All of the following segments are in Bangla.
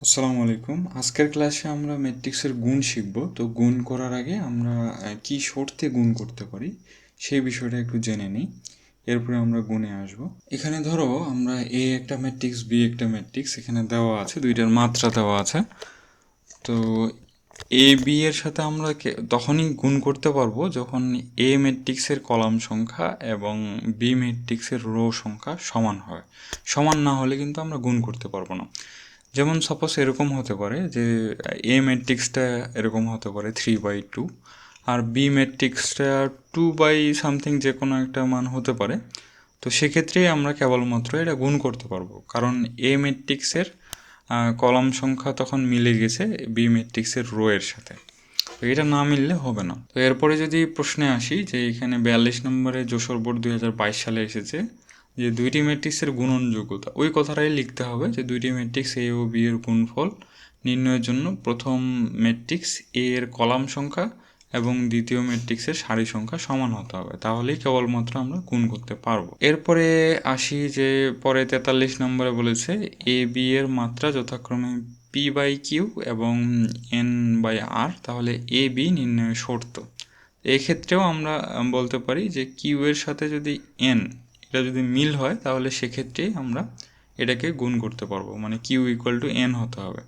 আসসালামু আলাইকুম। আজকের ক্লাসে আমরা ম্যাট্রিক্সের গুণ শিখব। তো গুণ করার আগে আমরা কি শর্তে গুণ করতে পারি সেই বিষয়টা একটু জেনে নিই, এরপরে আমরা গুণে আসব। এখানে ধরো আমরা এ একটা ম্যাট্রিক্স, বি একটা ম্যাট্রিক্স এখানে দেওয়া আছে, দুইটার মাত্রা দেওয়া আছে। তো এ বি এর সাথে আমরা তখনই গুণ করতে পারবো যখন এ ম্যাট্রিক্সের কলাম সংখ্যা এবং বি ম্যাট্রিক্সের রো সংখ্যা সমান হয়। সমান না হলে কিন্তু আমরা গুণ করতে পারবো না। যেমন সাপোজ এরকম হতে পারে যে এ ম্যাট্রিক্সটা এরকম হতে পারে 3/2, আর বি ম্যাট্রিক্সটা 2/something, যে কোনো একটা মান হতে পারে। তো সেক্ষেত্রেই আমরা কেবলমাত্র এটা গুণ করতে পারবো, কারণ এ ম্যাট্রিক্সের কলাম সংখ্যা তখন মিলে গেছে বি ম্যাট্রিক্সের রো এর সাথে। তো এটা না মিললে হবে না। তো এরপরে যদি প্রশ্নে আসি, যে এখানে 42 নম্বরে যশোর বোর্ড 2022 সালে এসেছে যে দুইটি ম্যাট্রিক্সের গুণনযোগ্যতা, ওই কথাটাই লিখতে হবে যে দুইটি ম্যাট্রিক্স এ ও বি এর গুণফল নির্ণয়ের জন্য প্রথম ম্যাট্রিক্স এ এর কলাম সংখ্যা এবং দ্বিতীয় ম্যাট্রিক্সের সারি সংখ্যা সমান হতে হবে, তাহলেই কেবলমাত্র আমরা গুণ করতে পারবো। এরপরে আসি যে পরে 43 নম্বরে বলেছে এ বি এর মাত্রা যথাক্রমে p/q এবং n/r, তাহলে এ বি নির্ণয়ের শর্ত। এক্ষেত্রেও আমরা বলতে পারি যে কিউ এর সাথে যদি এন, এটা যদি মিল হয় তাহলে সেক্ষেত্রেই আমরা এটাকে গুণ করতে পারবো, মানে কিউ ইকুয়াল টু এন হতে হবে।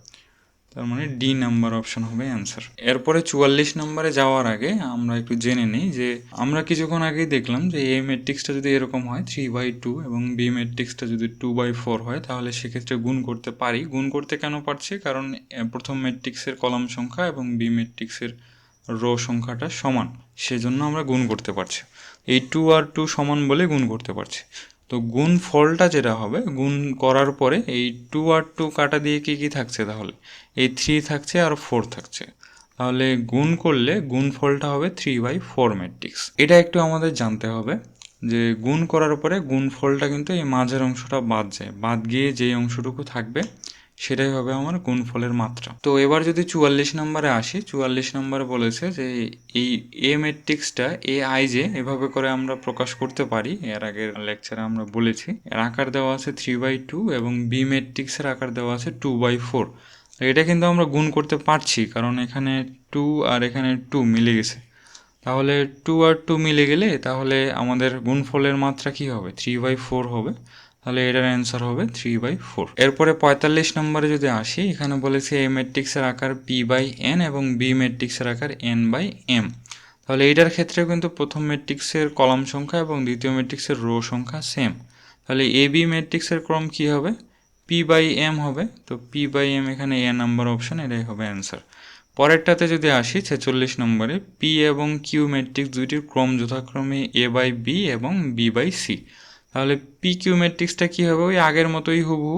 তার মানে ডি নাম্বার অপশন হবে অ্যান্সার। এরপরে 44 নম্বরে যাওয়ার আগে আমরা একটু জেনে নিই যে আমরা কিছুক্ষণ আগেই দেখলাম যে এ ম্যাট্রিক্সটা যদি এরকম হয় 3/2 এবং বি ম্যাট্রিক্সটা যদি 2/4 হয়, তাহলে সেক্ষেত্রে গুণ করতে পারি। গুণ করতে কেন পারছি? কারণ প্রথম ম্যাট্রিক্সের কলাম সংখ্যা এবং বি ম্যাট্রিক্সের রো সংখ্যাটা সমান, সেজন্য আমরা গুণ করতে পারছি। এই 2 আর 2 সমান বলে গুণ করতে পারছি। তো গুণ ফলটা যেটা হবে, গুণ করার পরে এই 2 আর 2 কাটা দিয়ে কি থাকছে, তাহলে এই 3 থাকছে আর 4 থাকছে। তাহলে গুণ করলে গুণফলটা হবে 3/4 ম্যাট্রিক্স। এটা একটু আমাদের জানতে হবে যে গুণ করার পরে গুণফলটা কিন্তু এই মাঝের অংশটা বাদ যায়, বাদ গিয়ে যেই অংশটুকু থাকবে সেটাই হবে আমার গুণফলের মাত্রা। তো এবার যদি 44 নম্বরে আসি, 44 নম্বরে বলেছে যে এই এ ম্যাট্রিক্সটা এ আই জে এভাবে করে আমরা প্রকাশ করতে পারি। এর আগের লেকচারে আমরা বলেছি এর আকার দেওয়া আছে 3/2 এবং বি ম্যাট্রিক্সের আকার দেওয়া আছে 2/4। এটা কিন্তু আমরা গুণ করতে পারছি, কারণ এখানে 2 আর এখানে 2 মিলে গেছে। তাহলে 2 আর 2 মিলে গেলে তাহলে আমাদের গুণফলের মাত্রা কি হবে? 3/4 হবে। তাহলে এটার অ্যান্সার হবে 3/4। এরপরে 45 নম্বরে যদি আসি, এখানে বলেছে এ ম্যাট্রিক্সের আকার p/n এবং বি ম্যাট্রিক্সের আকার n/m। তাহলে এইটার ক্ষেত্রে কিন্তু প্রথম ম্যাট্রিক্সের কলাম সংখ্যা এবং দ্বিতীয় ম্যাট্রিক্সের রো সংখ্যা সেম। তাহলে এ বি ম্যাট্রিক্সের ক্রম কি হবে? p/m হবে। তো p/m এখানে এ নাম্বার অপশন, এটাই হবে অ্যান্সার। পরেরটাতে যদি আসি 46 নম্বরে, পি এবং কিউ ম্যাট্রিক্স দুইটির ক্রম যথাক্রমে a/b এবং b/c। তাহলে পি কিউ ম্যাট্রিক্সটা কী হবে? ওই আগের মতোই হুবহু,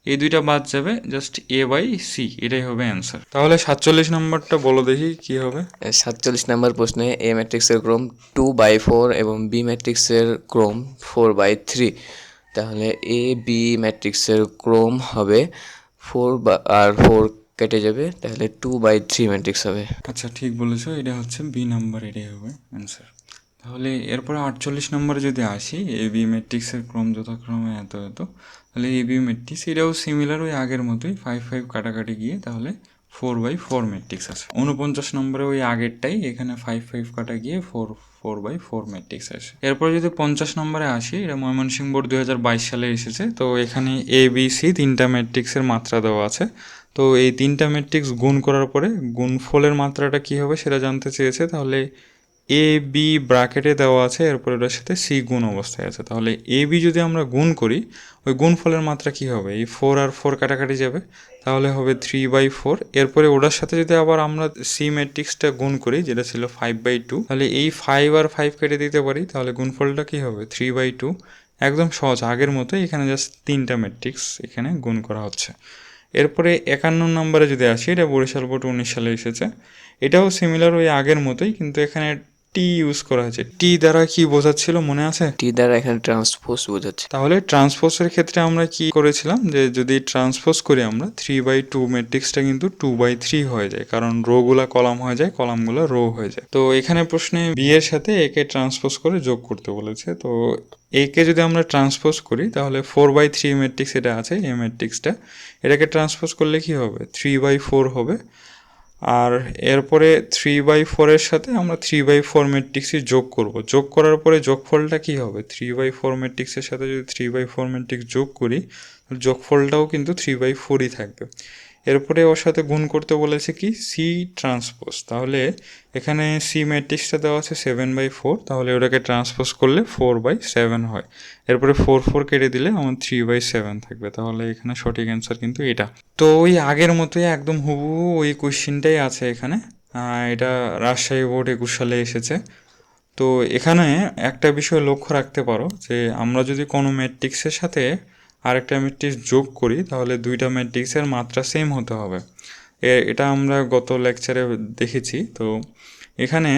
এই দুইটা বাদ যাবে, জাস্ট a/c, এটাই হবে অ্যান্সার। তাহলে 47 নম্বরটা বলো দেখি কি হবে। 47 নম্বর প্রশ্নে এ ম্যাট্রিক্সের ক্রম 2/4 এবং বি ম্যাট্রিক্সের ক্রম 4/3। তাহলে এ বি ম্যাট্রিক্সের ক্রম হবে 4 কেটে যাবে, তাহলে 2/3 ম্যাট্রিক্স হবে। আচ্ছা, ঠিক বলেছো, এটা হচ্ছে বি নাম্বার, এটাই হবে অ্যান্সার। তাহলে এরপরে 48 নম্বরে যদি আসি, এ বি ম্যাট্রিক্সের ক্রম যথাক্রমে এত এত। তাহলে এ বি ম্যাট্রিক্স এটাও সিমিলার, ওই আগের মতোই 5 কাটাকাটি গিয়ে তাহলে 4/4 ম্যাট্রিক্স আছে। 49 নম্বরে ওই আগেরটাই, এখানে 5 কাটা গিয়ে 4/4 ম্যাট্রিক্স আসে। এরপরে যদি 50 নম্বরে আসি, এটা ময়মনসিংহ বোর্ড 2022 সালে এসেছে। তো এখানে এ বি সি তিনটা ম্যাট্রিক্সের মাত্রা দেওয়া আছে। তো এই তিনটা ম্যাট্রিক্স গুণ করার পরে গুণফলের মাত্রাটা কী হবে সেটা জানতে চেয়েছে। তাহলে এ বি ব্র্যাকেটে দেওয়া আছে, এরপর ওটার সাথে সি গুণ অবস্থায় আছে। তাহলে এ বি যদি আমরা গুণ করি, ওই গুণফলের মাত্রা কী হবে? এই 4 আর 4 কাটাকাটি যাবে, তাহলে হবে 3/4। এরপরে ওটার সাথে যদি আবার আমরা সি ম্যাট্রিক্সটা গুণ করি, যেটা ছিল 5/2, তাহলে এই 5 আর 5 কেটে দিতে পারি, তাহলে গুণফলটা কী হবে? 3/2। একদম সহজ, আগের মতোই, এখানে জাস্ট তিনটা ম্যাট্রিক্স এখানে গুণ করা হচ্ছে। এরপরে 51 নম্বরে যদি আসি, এটা বরিশাল বোর্ড 19 সালে এসেছে। এটাও সিমিলার ওই আগের মতোই, কিন্তু এখানে টি ইউজ করা হয়েছে। টি দ্বারা কি বোঝাচ্ছিল মনে আছে? টি দ্বারা এখানে ট্রান্সপোজ বোঝাচ্ছে। তাহলে ট্রান্সপোজের ক্ষেত্রে আমরা কি করেছিলাম, যে যদি ট্রান্সপোজ করি আমরা 3/2 ম্যাট্রিক্সটা কিন্তু 2/3 হয়ে যায়, কারণ রোগুলা কলাম হয়ে যায়, কলামগুলো রো হয়ে যায়। তো এখানে প্রশ্নে বি এর সাথে একে ট্রান্সপোজ করে যোগ করতে বলেছে। তো কে যদি আমরা ট্রান্সপোজ করি তাহলে 4/3 ম্যাট্রিক্স এটা আছে এ ম্যাট্রিক্সটা, এটাকে ট্রান্সপোজ করলে কি হবে 3/4 হবে। আর এরপরে 3/4-এর সাথে আমরা 3/4 ম্যাট্রিক্সই যোগ করব, যোগ করার পরে যোগফলটা কি হবে 3/4 ম্যাট্রিক্সের সাথে যদি 3/4 ম্যাট্রিক্স যোগ করি যোগফলটাও কিন্তু 3/4ই থাকবে। এরপরে ওর সাথে গুণ করতে বলেছে কি সি ট্রান্সপোজ, তাহলে এখানে সি ম্যাট্রিক্সটা দেওয়া আছে 7/4, তাহলে ওটাকে ট্রান্সপোজ করলে 4/7 হয়। এরপরে 4 কেটে দিলে আমার 3/7 থাকবে, তাহলে এখানে সঠিক অ্যান্সার কিন্তু এটা। তো ওই আগের মতোই একদম হুবহু ওই কোশ্চিনটাই আছে এখানে, এটা রাজশাহী বোর্ড 21 সালে এসেছে। তো এখানে একটা বিষয় লক্ষ্য রাখতে পারো যে আমরা যদি কোনো ম্যাট্রিক্সের সাথে আরেকটা ম্যাট্রিক্স যোগ করি তাহলে দুইটা ম্যাট্রিক্সের মাত্রা সেম হতে হবে, এটা আমরা গত লেকচারে দেখেছি। তো এখানে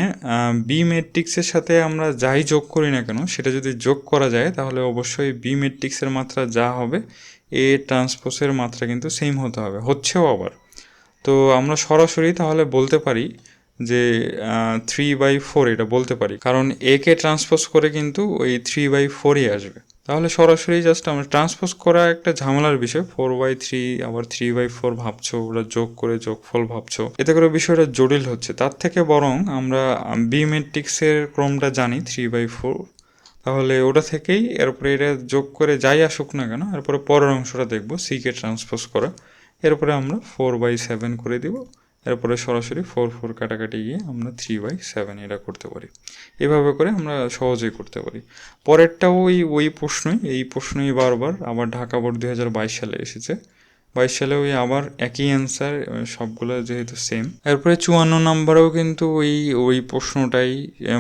বি ম্যাট্রিক্সের সাথে আমরা যাই যোগ করি না কেন সেটা যদি যোগ করা যায় তাহলে অবশ্যই বি ম্যাট্রিক্সের মাত্রা যা হবে এ ট্রান্সপোজের মাত্রা কিন্তু সেম হতে হবে, হচ্ছেও আবার। তো আমরা সরাসরি তাহলে বলতে পারি যে 3/4 এটা বলতে পারি, কারণ কে ট্রান্সপোজ করে কিন্তু ওই 3/4ই আসবে। তাহলে সরাসরি জাস্ট আমরা ট্রান্সপোজ করা একটা ঝামেলার বিষয়, 4/3 আবার 3/4 ভাবছো, ওরা যোগ করে যোগফল ভাবছো, এতে করে বিষয়টা জটিল হচ্ছে। তার থেকে বরং আমরা বি ম্যাট্রিক্সের ক্রমটা জানি 3/4, তাহলে ওটা থেকেই এরপরে এটা যোগ করে যাই আসুক না কেন এরপরে পরের অংশটা দেখবো সিকে ট্রান্সপোজ করা, এরপরে আমরা 4/7 করে দিব, এরপরে সরাসরি 4 কাটাকাটি গিয়ে আমরা 3/7 এটা করতে পারি। এভাবে করে আমরা সহজেই করতে পারি। পরেরটাও ওই প্রশ্নই, এই প্রশ্নই বারবার আবার ঢাকা বোর্ড 2022 সালে এসেছে, 22 সালে ওই আবার একই অ্যান্সার, সবগুলো যেহেতু সেম। এরপরে 54 নম্বরেও কিন্তু ওই প্রশ্নটাই,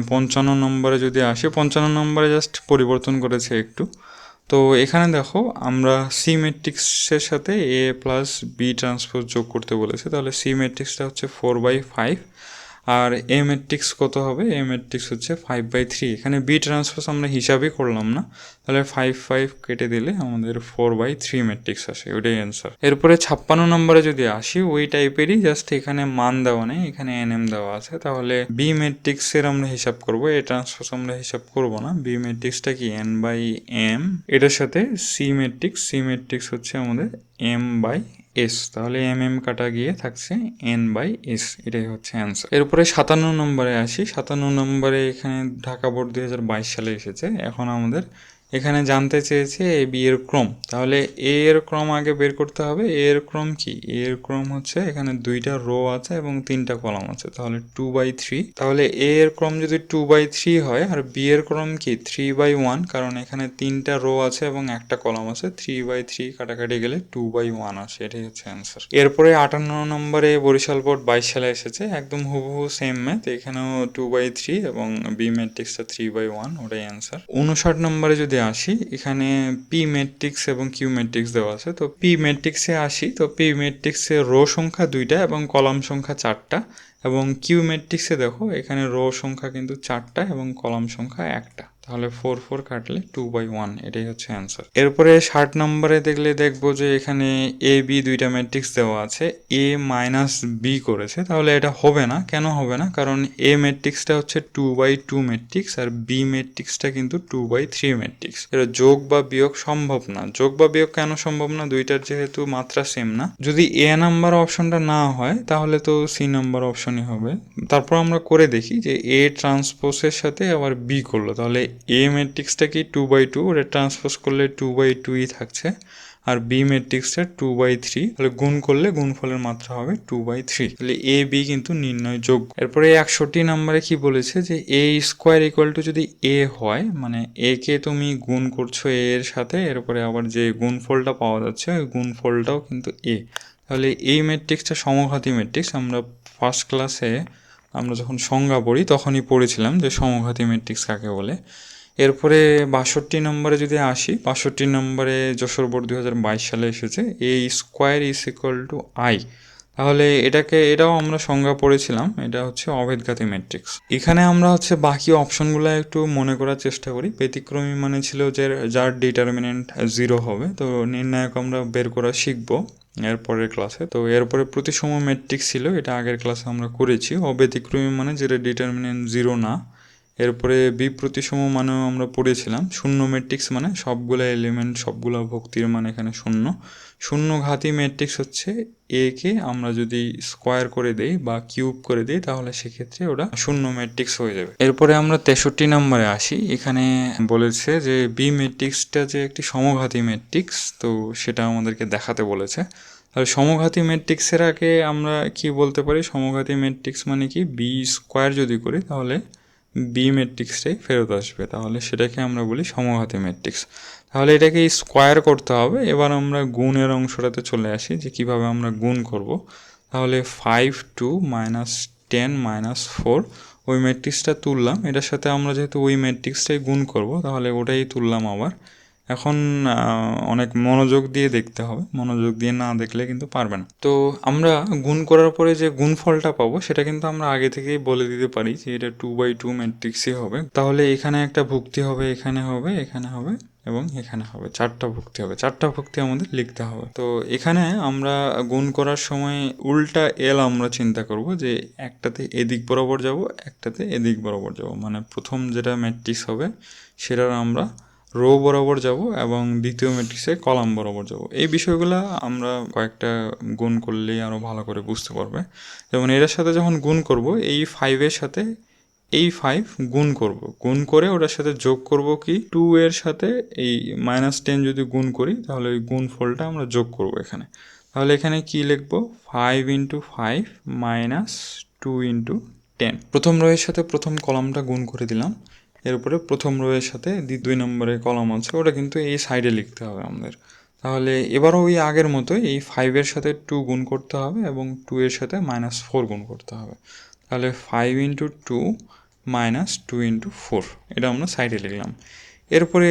55 নম্বরে যদি আসে 55 নম্বরে জাস্ট পরিবর্তন করেছে একটু। তো এখানে দেখো আমরা সি ম্যাট্রিক্সের সাথে এ প্লাস বি ট্রান্সপোজ যোগ করতে বলেছে, তাহলে সি ম্যাট্রিক্সটা হচ্ছে 4/5 আর এ ম্যাট্রিক্স কত হবে, এ ম্যাট্রিক্স হচ্ছে 5/3। এখানে বি ট্রান্সপোজ আমরা হিসাবই করলাম না, তাহলে 5 কেটে দিলে আমাদের 4/3 ম্যাট্রিক্স আসে, ওইটাই অ্যান্সার। এরপরে 56 নম্বরে যদি আসি ওই টাইপেরই, জাস্ট এখানে মান দেওয়া নেই, এখানে এনএম দেওয়া আছে। তাহলে বি ম্যাট্রিক্সের আমরা হিসাব করব, এ ট্রান্সপোজ আমরা হিসাব করব না। বি ম্যাট্রিক্সটা কি n/m, এটার সাথে সি ম্যাট্রিক্স হচ্ছে আমাদের m/s, তাহলে কাটা গিয়ে থাকছে n/s, এটাই হচ্ছে অ্যান্সার। এরপরে 57 নম্বরে আসি। 57 নম্বরে এখানে ঢাকা বোর্ড 2022 সালে এসেছে। এখন আমাদের এখানে জানতে চেয়েছে এ বি এর ক্রম, তাহলে এ এর ক্রম আগে বের করতে হবে। এ এর ক্রম কি, এ এর ক্রম হচ্ছে এখানে 2টা রো আছে এবং 3টা কলাম আছে, তাহলে 2/3। তাহলে এ এর ক্রম যদি 2/3 হয় আর বি এর ক্রম কি 3/1, কারণ এখানে 3টা রো আছে এবং একটা কলাম আছে, 3/3 কাটাকাটি গেলে 2/1 আসে, এটাই হচ্ছে অ্যান্সার। এরপরে 58 নম্বরে বরিশাল বোর্ড 22 সালে এসেছে, একদম হুবহু সেম ম্যাথ, এখানেও 2/3 এবং বি ম্যাট্রিক্সটা 3/1, ওটাই অ্যান্সার। 59 নম্বরে যদি আসি, এখানে পি ম্যাট্রিক্স এবং কিউ ম্যাট্রিক্স দেওয়া আছে। তো পি ম্যাট্রিক্সে আসি, তো পি ম্যাট্রিক্সে রো সংখ্যা 2টা এবং কলাম সংখ্যা 4টা, এবং কিউ ম্যাট্রিক্সে দেখো এখানে রো সংখ্যা কিন্তু 4টা এবং কলাম সংখ্যা 1টা, তাহলে 4 কাটলে 2/1, এটাই হচ্ছে অ্যান্সার। এরপরে 60 নম্বরে দেখবো যে এখানে এ বি দুইটা ম্যাট্রিক্স দেওয়া আছে, a - b করেছে, তাহলে এটা হবে না। কেন হবে না, কারণ এ ম্যাট্রিক্সটা হচ্ছে 2/2 ম্যাট্রিক্স আর বি ম্যাট্রিক্সটা কিন্তু 2/3 ম্যাট্রিক্স, এটা যোগ বা বিয়োগ সম্ভব না। যোগ বা বিয়োগ কেন সম্ভব না, দুইটার যেহেতু মাত্রা সেম না। যদি এ নাম্বার অপশনটা না হয় তাহলে তো সি নাম্বার অপশনই হবে। তারপর আমরা করে দেখি যে এ ট্রান্সপোজের সাথে আবার বি করলো, তাহলে এ ম্যাট্রিক্সটা কি 2/2, ওটা ট্রান্সপোজ করলে 2/2ই থাকছে, আর বি ম্যাট্রিক্সটা 2/3, তাহলে গুণ করলে গুণফলের মাত্রা হবে 2/3, তাহলে এ বি কিন্তু নির্ণয় যোগ্য। এরপরে 61 নম্বরে কি বলেছে যে এ স্কোয়ার ইকুয়াল টু যদি এ হয়, মানে এ কে তুমি গুণ করছো এ এর সাথে, এরপরে আবার যে গুণফলটা পাওয়া যাচ্ছে ওই গুণফলটাও কিন্তু এ, তাহলে এই ম্যাট্রিক্সটা সমঘাতী ম্যাট্রিক্স। আমরা ফার্স্ট ক্লাসে আমরা যখন সংজ্ঞা পড়ি তখনই পড়েছিলাম যে সমঘাতী ম্যাট্রিক্স কাকে বলে। এরপরে 62 নম্বরে যদি আসি, 62 নম্বরে যশোর বোর্ড 2022 সালে এসেছে A square is equal to I, তাহলে এটাও আমরা সংজ্ঞা পড়েছিলাম, এটা হচ্ছে অভেদঘাতী ম্যাট্রিক্স। এখানে আমরা হচ্ছে বাকি অপশনগুলো একটু মনে করার চেষ্টা করি। ব্যতিক্রমী মানে ছিল যে যার ডিটারমিনেন্ট 0 হবে, তো নির্ণায়ক আমরা বের করা শিখবো এরপরের ক্লাসে। তো এরপরে প্রতিসম ম্যাট্রিক্স ছিল, এটা আগের ক্লাসে আমরা করেছি। অব্যতিক্রমী মানে যেটা ডিটারমিনেন্ট 0 না, এরপরে বি প্রতিসম মানেও আমরা পড়েছিলাম শূন্য ম্যাট্রিক্স মানে সবগুলো এলিমেন্ট সবগুলো ভক্তির মান এখানে শূন্য। শূন্য ঘাতি ম্যাট্রিক্স হচ্ছে এ কে আমরা যদি স্কোয়ার করে দেই বা কিউব করে দিই তাহলে সেক্ষেত্রে ওটা শূন্য ম্যাট্রিক্স হয়ে যাবে। এরপরে আমরা 63 নম্বরে আসি। এখানে বলেছে যে বি ম্যাট্রিক্সটা যে একটি সমঘাতী ম্যাট্রিক্স, তো সেটা আমাদেরকে দেখাতে বলেছে। তাহলে সমঘাতী ম্যাট্রিক্সের আগে আমরা কি বলতে পারি, সমঘাতী ম্যাট্রিক্স মানে কি, বি স্কোয়ার যদি করি তাহলে বি ম্যাট্রিক্সটাই ফেরত আসবে, তাহলে সেটাকে আমরা বলি সমঘাতী ম্যাট্রিক্স। তাহলে এটাকে স্কোয়ার করতে হবে। এবার আমরা গুণের অংশটাতে চলে আসি যে কিভাবে আমরা গুণ করব। তাহলে 5 2 -10 -4 ওই ম্যাট্রিক্সটা তুললাম, এটার সাথে আমরা যেহেতু ওই ম্যাট্রিক্সটাই গুণ করব তাহলে ওটাই তুললাম আবার। এখন অনেক মনোযোগ দিয়ে দেখতে হবে, মনোযোগ দিয়ে না দেখলে কিন্তু পারবে না। তো আমরা গুণ করার পরে যে গুণফলটা পাবো সেটা কিন্তু আমরা আগে থেকেই বলে দিতে পারি যে এটা 2/2 ম্যাট্রিক্সই হবে। তাহলে এখানে একটা ভুক্তি হবে, এখানে হবে, এখানে হবে এবং এখানে হবে, চারটা ভুক্তি হবে। চারটা ভুক্তি আমাদের লিখতে হবে। তো এখানে আমরা গুণ করার সময় উল্টা এল আমরা চিন্তা করব যে একটাতে এদিক বরাবর যাব, একটাতে এদিক বরাবর যাব, মানে প্রথম যেটা ম্যাট্রিক্স হবে সেটার আমরা রো বরাবর যাব এবং দ্বিতীয় ম্যাট্রিক্সে কলাম বরাবর যাব। এই বিষয়গুলো আমরা কয়েকটা গুণ করলেই আরও ভালো করে বুঝতে পারবে। যেমন এটার সাথে যখন গুণ করব, এই 5-এর সাথে এই 5 গুণ করব, গুণ করে ওটার সাথে যোগ করব কি 2 এর সাথে এই -10 যদি গুণ করি তাহলে ওই গুণ ফলটা আমরা যোগ করব এখানে। তাহলে এখানে কি লিখব, 5 × 5 -2 × 10। প্রথম রোয়ের সাথে প্রথম কলামটা গুণ করে দিলাম। এরপরে প্রথম রোয়ের সাথে 2 নম্বরে কলাম আছে ওটা কিন্তু এই সাইডে লিখতে হবে আমাদের। তাহলে এবারও ওই আগের মতোই এই 5-এর সাথে 2 গুণ করতে হবে এবং 2 এর সাথে -4 গুণ করতে হবে। তাহলে 5 × 2 -2 × 4 এটা আমরা সাইডে লিখলাম। এরপরে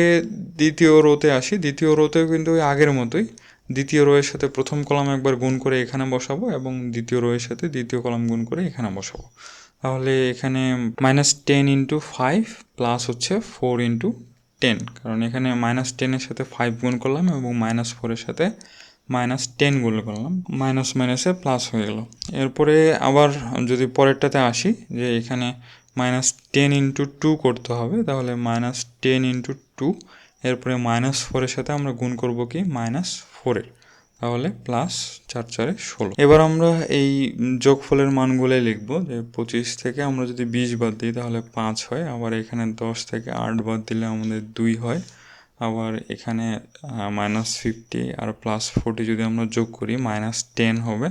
দ্বিতীয় রোতে আসি। দ্বিতীয় রোতেও কিন্তু ওই আগের মতোই দ্বিতীয় রোয়ের সাথে প্রথম কলাম একবার গুণ করে এখানে বসাবো এবং দ্বিতীয় রোয়ের সাথে দ্বিতীয় কলাম গুণ করে এখানে বসাবো। তাহলে এখানে -10 × 5 প্লাস হচ্ছে 4 × 10, কারণ এখানে -10-এর সাথে 5 গুণ করলাম এবং -4-এর সাথে -10 গুণ করলাম, মাইনাস মাইনাসে প্লাস হয়ে গেল। এরপরে আবার যদি পরেরটাতে আসি যে এখানে -10 × 2 করতে হবে, তাহলে -10 × 2, এরপরে -4-এর সাথে আমরা গুণ করব কি -4-এর, তাহলে প্লাস 4 4 16। এবার আমরা এই যোগফলের মানগুলোই লিখব যে 25 থেকে আমরা যদি 20 বাদ দিই তাহলে 5 হয়, আবার এখানে 10 থেকে 8 বাদ দিলে আমাদের 2 হয়, আবার এখানে -50 আর +40 যদি আমরা যোগ করি -10 হবে,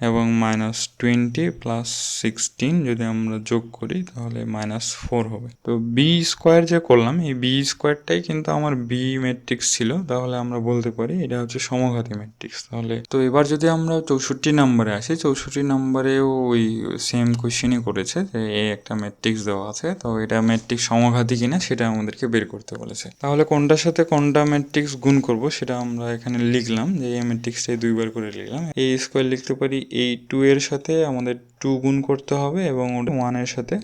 এবং -20 + 16 যদি আমরা যোগ করি তাহলে -4 হবে। তো বি স্কোয়ার যে করলাম, এই বি স্কোয়ারটাই কিন্তু আমার বি ম্যাট্রিক্স ছিল, তাহলে আমরা বলতে পারি এটা হচ্ছে সমঘাতী ম্যাট্রিক্স। তাহলে তো এবার যদি আমরা 64 নম্বরে আসি, 64 নম্বরেও ওই সেম কোয়েশ্চেনই করেছে যে এই একটা ম্যাট্রিক্স দেওয়া আছে, তো এটা ম্যাট্রিক্স সমঘাতী কিনা সেটা আমাদেরকে বের করতে বলেছে। তাহলে কোনটার সাথে কোনটা ম্যাট্রিক্স গুণ করব সেটা আমরা এখানে লিখলাম যে এই ম্যাট্রিক্সটাই দুইবার করে লিখলাম। এই স্কোয়ার লিখতে পারি, এই 2 এর সাথে আমাদের 2 গুণ করতে হবে এবং ওটা 1 এর সাথে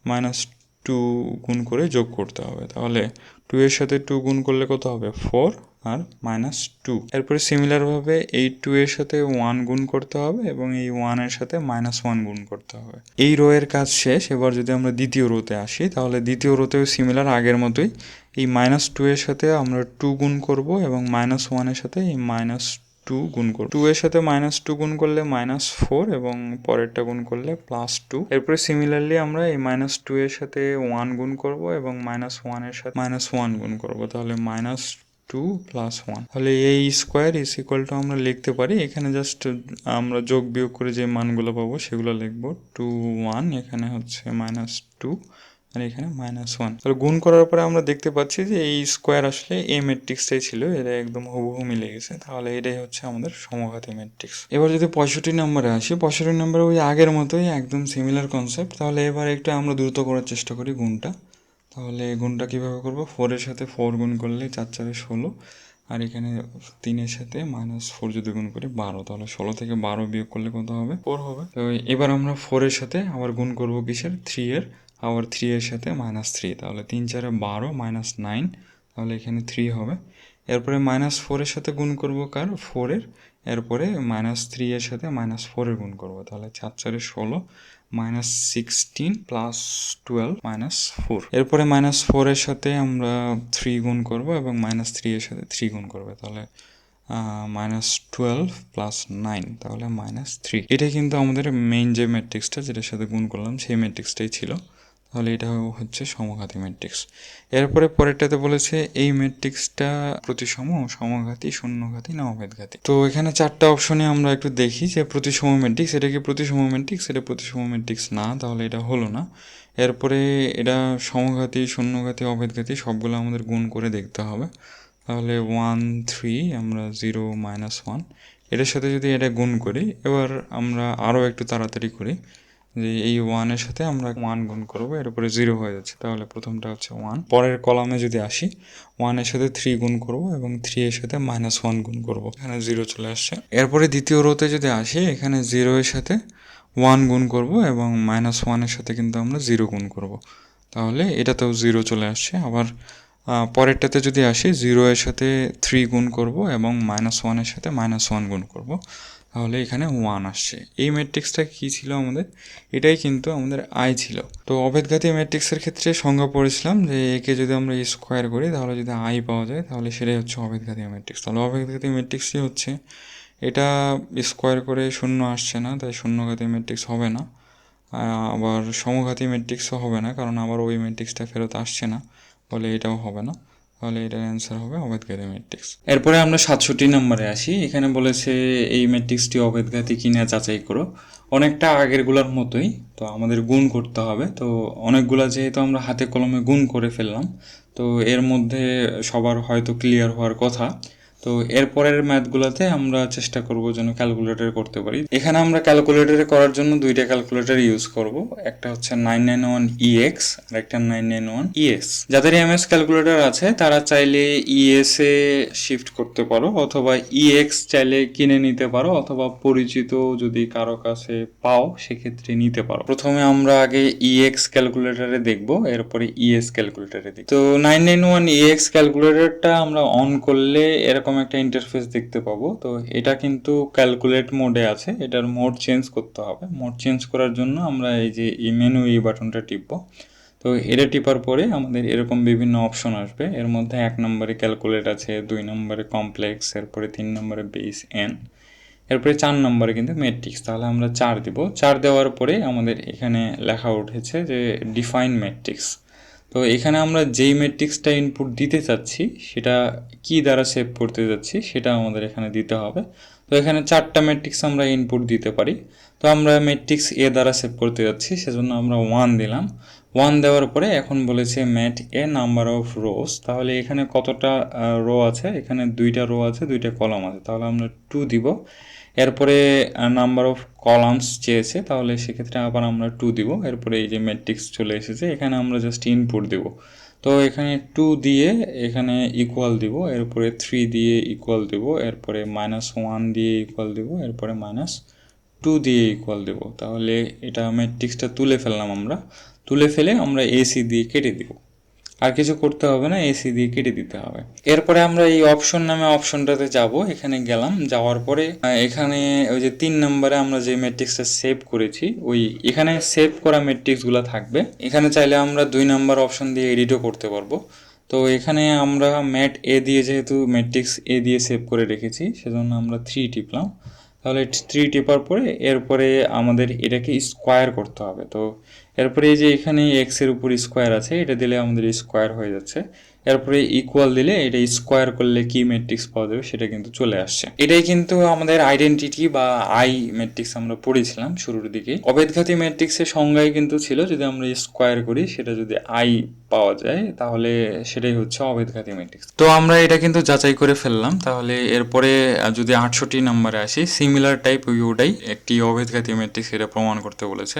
-2 গুণ করে যোগ করতে হবে। তাহলে 2 এর সাথে 2 গুণ করলে কত হবে, 4 আর -2। এরপরে সিমিলারভাবে এই 2 এর সাথে 1 গুণ করতে হবে এবং এই 1 এর সাথে -1 গুণ করতে হবে। এই রো এর কাজ শেষ। এবার যদি আমরা দ্বিতীয় রোতে আসি, তাহলে দ্বিতীয় রোতেও সিমিলার আগের মতোই এই -2 এর সাথে আমরা 2 গুণ করব এবং -1 এর সাথে এই -2 গুণ করব। 2 এর সাথে -2 গুণ করলে -4 এবং পরেরটা গুণ করলে +2। এরপরে সিমিলারলি আমরা এই -2 এর সাথে 1 গুণ করব এবং -1 এর সাথে -1 গুণ করব, তাহলে -2 + 1। তাহলে এই স্কোয়ার ইজ ইকুয়াল টু আমরা লিখতে পারি, এখানে জাস্ট আমরা যোগ বিয়োগ করে যে মানগুলো পাবো সেগুলো লিখবো। 2 1, এখানে হচ্ছে -2 আর এখানে -1। তাহলে গুণ করার পরে আমরা দেখতে পাচ্ছি যে এই স্কোয়ার আসলে এই ম্যাট্রিক্সটাই ছিল, এটা একদম হুবহু মিলে গেছে। তাহলে এটাই হচ্ছে আমাদের সমঘাতী ম্যাট্রিক্স। এবার যদি 65 নম্বরে আসি, 65 নম্বরে ওই আগের মতোই একদম সিমিলার কনসেপ্ট। তাহলে এবার একটু আমরা দ্রুত করার চেষ্টা করি গুণটা। তাহলে গুণটা কীভাবে করবো, 4 এর সাথে 4 গুণ করলে 4 4 16, আর এখানে 3 এর সাথে -4 যদি গুণ করি 12, তাহলে 16 থেকে 12 বিয়োগ করলে কত হবে, 4 হবে। তো এবার আমরা 4 এর সাথে আবার গুণ করবো কিসের, 3 এর, আবার 3 এর সাথে -3, তাহলে 3 4 12 -9, তাহলে এখানে 3 হবে। এরপরে -4 এর সাথে গুণ করব কার 4 এর, এরপরে -3 এর সাথে -4 এর গুণ করব, তাহলে 4 4 16 -16 +12 -4। এরপরে -4 এর সাথে আমরা 3 গুণ করব এবং -3 এর সাথে 3 গুণ করব, তাহলে -12 + 9, তাহলে -3। এটা কিন্তু আমাদের মেইন যে ম্যাট্রিক্সটা যেটার সাথে গুণ করলাম সেই ম্যাট্রিক্সটাই ছিল, তাহলে এটা হচ্ছে সমঘাতী ম্যাট্রিক্স। এরপরে পরেরটাতে বলেছে এই ম্যাট্রিক্সটা প্রতিসম, সমঘাতী, শূন্যঘাতী না অভেদঘাতী। তো এখানে 4টা অপশনে আমরা একটু দেখি যে প্রতিসম ম্যাট্রিক্স, এটা কি প্রতিসম ম্যাট্রিক্স? এটা প্রতিসম ম্যাট্রিক্স না, তাহলে এটা হলো না। এরপরে এটা সমঘাতী, শূন্যঘাতী, অভেদঘাতী সবগুলো আমাদের গুণ করে দেখতে হবে, তাহলে 1 3 আমরা 0 -1 এটার সাথে যদি এটা গুণ করি, এবার আমরা আরও একটু তাড়াতাড়ি করি যে এই 1 এর সাথে আমরা 1 গুণ করবো, এরপরে 0 হয়ে যাচ্ছে, তাহলে প্রথমটা হচ্ছে 1। পরের কলামে যদি আসি, 1 এর সাথে 3 গুণ করব এবং 3 এর সাথে -1 গুণ করব, এখানে 0 চলে আসছে। এরপরে দ্বিতীয় রোতে যদি আসি, এখানে 0 এর সাথে 1 গুণ করব এবং -1 এর সাথে কিন্তু আমরা 0 গুণ করব, তাহলে এটাতেও 0 চলে আসছে। আবার পরেরটাতে যদি আসি, 0 এর সাথে 3 গুণ করব এবং -1 এর সাথে -1 গুণ করব, তাহলে এখানে 1 আসছে। এই ম্যাট্রিক্সটা কী ছিল আমাদের? এটাই কিন্তু আমাদের আই ছিল। তো অভেদঘাতী ম্যাট্রিক্সের ক্ষেত্রে সংজ্ঞা পড়েছিলাম যে একে যদি আমরা স্কোয়ার করি তাহলে যদি আই পাওয়া যায়, তাহলে সেটাই হচ্ছে অভেদঘাতী ম্যাট্রিক্স। তাহলে অভেদঘাতী ম্যাট্রিক্সই হচ্ছে এটা, স্কোয়ার করে শূন্য আসছে না, তাই শূন্যঘাতী ম্যাট্রিক্স হবে না। আবার সমঘাতী ম্যাট্রিক্সও হবে না, কারণ আবার ওই ম্যাট্রিক্সটা ফেরত আসছে না, বলে এটাও হবে না, তাহলে এটার অ্যান্সার হবে অভেদঘাতী ম্যাট্রিক্স। এরপরে আমরা 67 নম্বরে আসি। এখানে বলেছে এই ম্যাট্রিক্সটি অভেদঘাতী কিনা যাচাই করো। অনেকটা আগেরগুলোর মতোই, তো আমাদের গুণ করতে হবে। তো অনেকগুলা যেহেতু আমরা হাতে কলমে গুণ করে ফেললাম, তো এর মধ্যে সবার হয়তো ক্লিয়ার হওয়ার কথা। তো এরপরের ম্যাথগুলোতে আমরা চেষ্টা করব যেন ক্যালকুলেটরে করতে পারি। এখানে আমরা ক্যালকুলেটরে করার জন্য দুইটা ক্যালকুলেটর ইউজ করব, একটা হচ্ছে 991EX আর একটা 991ES। যাদের এমএস ক্যালকুলেটর আছে তারা চাইলে ইএস এ শিফট করতে পারো, অথবা ইএক্স চাইলে কিনে নিতে পারো, অথবা পরিচিত যদি কারো কাছে পাও সেক্ষেত্রে নিতে পারো। প্রথমে আমরা আগে ইএক্স ক্যালকুলেটরে দেখব, এরপরে ইএস ক্যালকুলেটরে দেখব। তো 991EX ক্যালকুলেটরটা আমরা অন করলে এরকম একটা ইন্টারফেস দেখতে পাবো। তো এটা কিন্তু ক্যালকুলেট মোডে আছে, এটার মোড চেঞ্জ করতে হবে। মোড চেঞ্জ করার জন্য আমরা এই যে মেনু এই বাটনটা টিপব। তো এটা টিপার পরে আমাদের এরকম বিভিন্ন অপশন আসবে। এর মধ্যে 1 নম্বরে ক্যালকুলেট আছে, 2 নম্বরে কমপ্লেক্স, এরপরে 3 নম্বরে বেস এন, এরপরে 4 নম্বরে কিন্তু ম্যাট্রিক্স। তাহলে আমরা 4 দেব। 4 দেওয়ার পরে আমাদের এখানে লেখা উঠেছে যে ডিফাইন ম্যাট্রিক্স। তো এখানে আমরা যেই ম্যাট্রিক্সটা ইনপুট দিতে চাচ্ছি সেটা কি দ্বারা সেভ করতে যাচ্ছি সেটা আমাদের এখানে দিতে হবে। তো এখানে 4টা ম্যাট্রিক্স আমরা ইনপুট দিতে পারি। তো আমরা ম্যাট্রিক্স এ দ্বারা সেভ করতে যাচ্ছি, সেজন্য আমরা 1 দিলাম। 1 দেওয়ার পরে এখন বলেছে mat a number of rows. তাহলে এখানে কতটা রো আছে? এখানে 2টা রো আছে, 2টা কলাম আছে, তাহলে আমরা 2 দিব। এরপরে নাম্বার অফ কলামস চেয়েছে, তাহলে সেক্ষেত্রে আবার আমরা 2 দিব। এরপরে এই যে ম্যাট্রিক্স চলে এসেছে, এখানে আমরা জাস্ট ইনপুট দেব। তো এখানে 2 দিয়ে এখানে ইকুয়াল দিব, এরপরে 3 দিয়ে ইকুয়াল দেব, এরপরে -1 দিয়ে ইকুয়াল দেব, এরপরে -2 দিয়ে ইকুয়াল দেব। তাহলে এটা ম্যাট্রিক্সটা তুলে ফেললাম আমরা। তুলে ফেলে আমরা এসি দিয়ে কেটে দিব, আর কিছু করতে হবে না, এসি দিয়ে কেটে দিতে হবে। এরপরে আমরা এই অপশন নামে অপশনটাতে যাব। এখানে গেলাম, যাওয়ার পরে এখানে ওই যে 3 নম্বরে আমরা যে ম্যাট্রিক্সটা সেভ করেছি, ওই এখানে সেভ করা ম্যাট্রিক্সগুলো থাকবে। এখানে চাইলে আমরা 2 নম্বর অপশন দিয়ে এডিটও করতে পারবো। তো এখানে আমরা ম্যাট এ দিয়ে যেহেতু ম্যাট্রিক্স এ দিয়ে সেভ করে রেখেছি, সেজন্য আমরা 3 টিপলাম। তাহলে 3 টিপার পরে এরপরে আমাদের এটাকে স্কোয়ার করতে হবে। তো এরপরে এই যে এখানে এক্সের উপর স্কোয়ার আছে, এটা দিলে আমাদের স্কোয়ার হয়ে যাচ্ছে। এরপরে ইকুয়াল দিলে এটা স্কোয়ার করলে কি ম্যাট্রিক্স পাওয়া যাবে সেটা কিন্তু চলে আসছে। এটাই কিন্তু আমাদের আইডেন্টিটি বা আই ম্যাট্রিক্স আমরা পড়েছিলাম শুরুর দিকে। অভেদঘাতী ম্যাট্রিক্সের সংজ্ঞায় কিন্তু ছিল যদি আমরা স্কোয়ার করি সেটা যদি আই পাওয়া যায় তাহলে সেটাই হচ্ছে অভেদঘাতী ম্যাট্রিক্স। তো আমরা এটা কিন্তু যাচাই করে ফেললাম। তাহলে এরপরে যদি 68 নম্বরে আসি, সিমিলার টাইপ ওটাই একটি অভেদঘাতী ম্যাট্রিক্স, এটা প্রমাণ করতে বলেছে।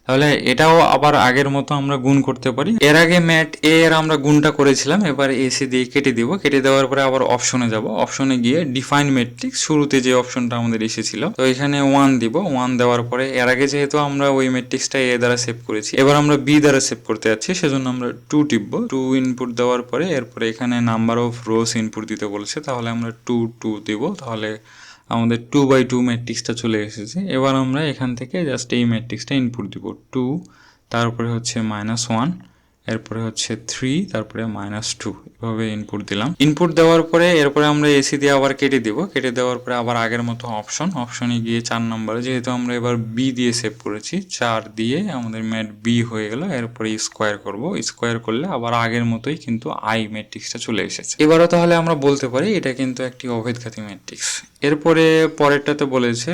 তাহলে এটাও আবার আগের মতো আমরা গুণ করতে পারি। এর আগে ম্যাট এ এর আমরা গুণটা করেছিলাম, এবার এসি দিয়ে কেটে দিব, কেটে দেওয়ার পরে আবার অপশনে যাব, অপশনে গিয়ে ডিফাইন ম্যাট্রিক্স, শুরুতে যে অপশনটা আমাদের এসেছিল, তো এখানে 1 দিব। 1 দেওয়ার পরে এর আগে যেহেতু আমরা ওই ম্যাট্রিক্সটা এ দ্বারা সেভ করেছি, এবার আমরা বি দ্বারা সেভ করতে যাচ্ছি, সেজন্য আমরা 2 টিপব। 2 ইনপুট দেওয়ার পরে এরপরে এখানে নাম্বার অফ রোস ইনপুট দিতে বলেছে, তাহলে আমরা 2 2 দিব, তাহলে আমাদের 2/2 ম্যাট্রিক্সটা চলে এসেছে। এবার আমরা এখান থেকে জাস্ট এই ম্যাট্রিক্সটা ইনপুট দিব, 2, তারপরে হচ্ছে -1, এরপরে হচ্ছে 3, তারপরে -2, এভাবে ইনপুট দিলাম। ইনপুট দেওয়ার পরে এরপরে আমরা এসি দিয়ে আবার কেটে দিব, কেটে দেওয়ার পরে আবার আগের মতো অপশনে গিয়ে 4 নম্বরে, যেহেতু আমরা এবার বি দিয়ে সেভ করেছি, 4 দিয়ে আমাদের ম্যাট বি হয়ে গেল। এরপরে স্কোয়ার করব, স্কোয়ার করলে আবার আগের মতোই কিন্তু আই ম্যাট্রিক্সটা চলে এসেছে। এবারও তাহলে আমরা বলতে পারি এটা কিন্তু একটি অভেদঘাতী ম্যাট্রিক্স। এরপরে পরেরটাতে বলেছে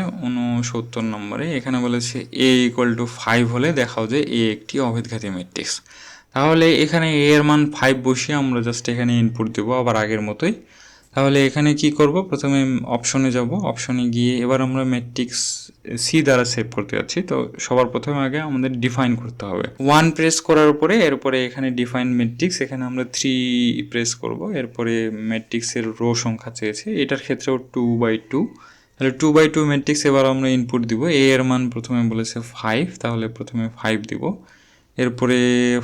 69 নম্বরে, এখানে বলেছে a = 5 হলে দেখাও যে এ একটি অভেদঘাতী ম্যাট্রিক্স। তাহলে এখানে এ এর মান 5 বসিয়ে আমরা জাস্ট এখানে ইনপুট দেব আবার আগের মতোই। তাহলে এখানে কি করব, প্রথমে অপশনে যাব, অপশনে গিয়ে এবার আমরা ম্যাট্রিক্স সি দ্বারা সেভ করতে যাচ্ছি। তো সবার প্রথমে আগে আমাদের ডিফাইন করতে হবে। 1 প্রেস করার পরে এরপরে এখানে ডিফাইন ম্যাট্রিক্স, এখানে আমরা 3 প্রেস করব। এরপরে ম্যাট্রিক্সের রো সংখ্যা চেয়েছে, এটার ক্ষেত্রেও 2/2, তাহলে 2/2 ম্যাট্রিক্স এবার আমরা ইনপুট দিব। এ এর মান প্রথমে বলেছে 5, তাহলে প্রথমে 5 দিব। এরপরে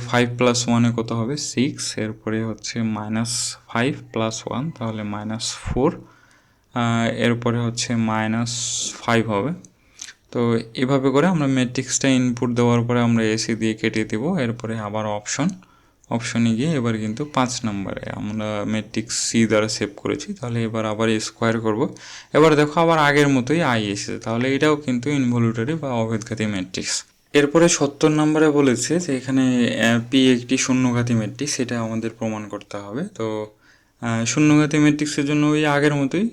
5 + 1 কত হবে, 6, এরপরে হচ্ছে -5 + 1, তাহলে -4, এরপরে হচ্ছে -5 হবে। তো এভাবে করে আমরা ম্যাট্রিক্সটা ইনপুট দেওয়ার পরে আমরা এসি দিয়ে কেটে দেব। এরপরে আবার অপশনে গিয়ে এবার কিন্তু 5 নম্বরে আমরা ম্যাট্রিক্স সি দ্বারা সেভ করেছি, তাহলে এবার আবার স্কোয়ার করব। এবার দেখো আবার আগের মতোই আই এসেছে, তাহলে এটাও কিন্তু ইনভলিউটারি বা অভেদঘাতী ম্যাট্রিক্স। এরপরে 70 নম্বরে বলেছে যে এখানে পি একটি শূন্যঘাতী ম্যাট্রিক্স, এটা আমাদের প্রমাণ করতে হবে। তো শূন্যঘাতী ম্যাট্রিক্সের জন্য ওই আগের মতোই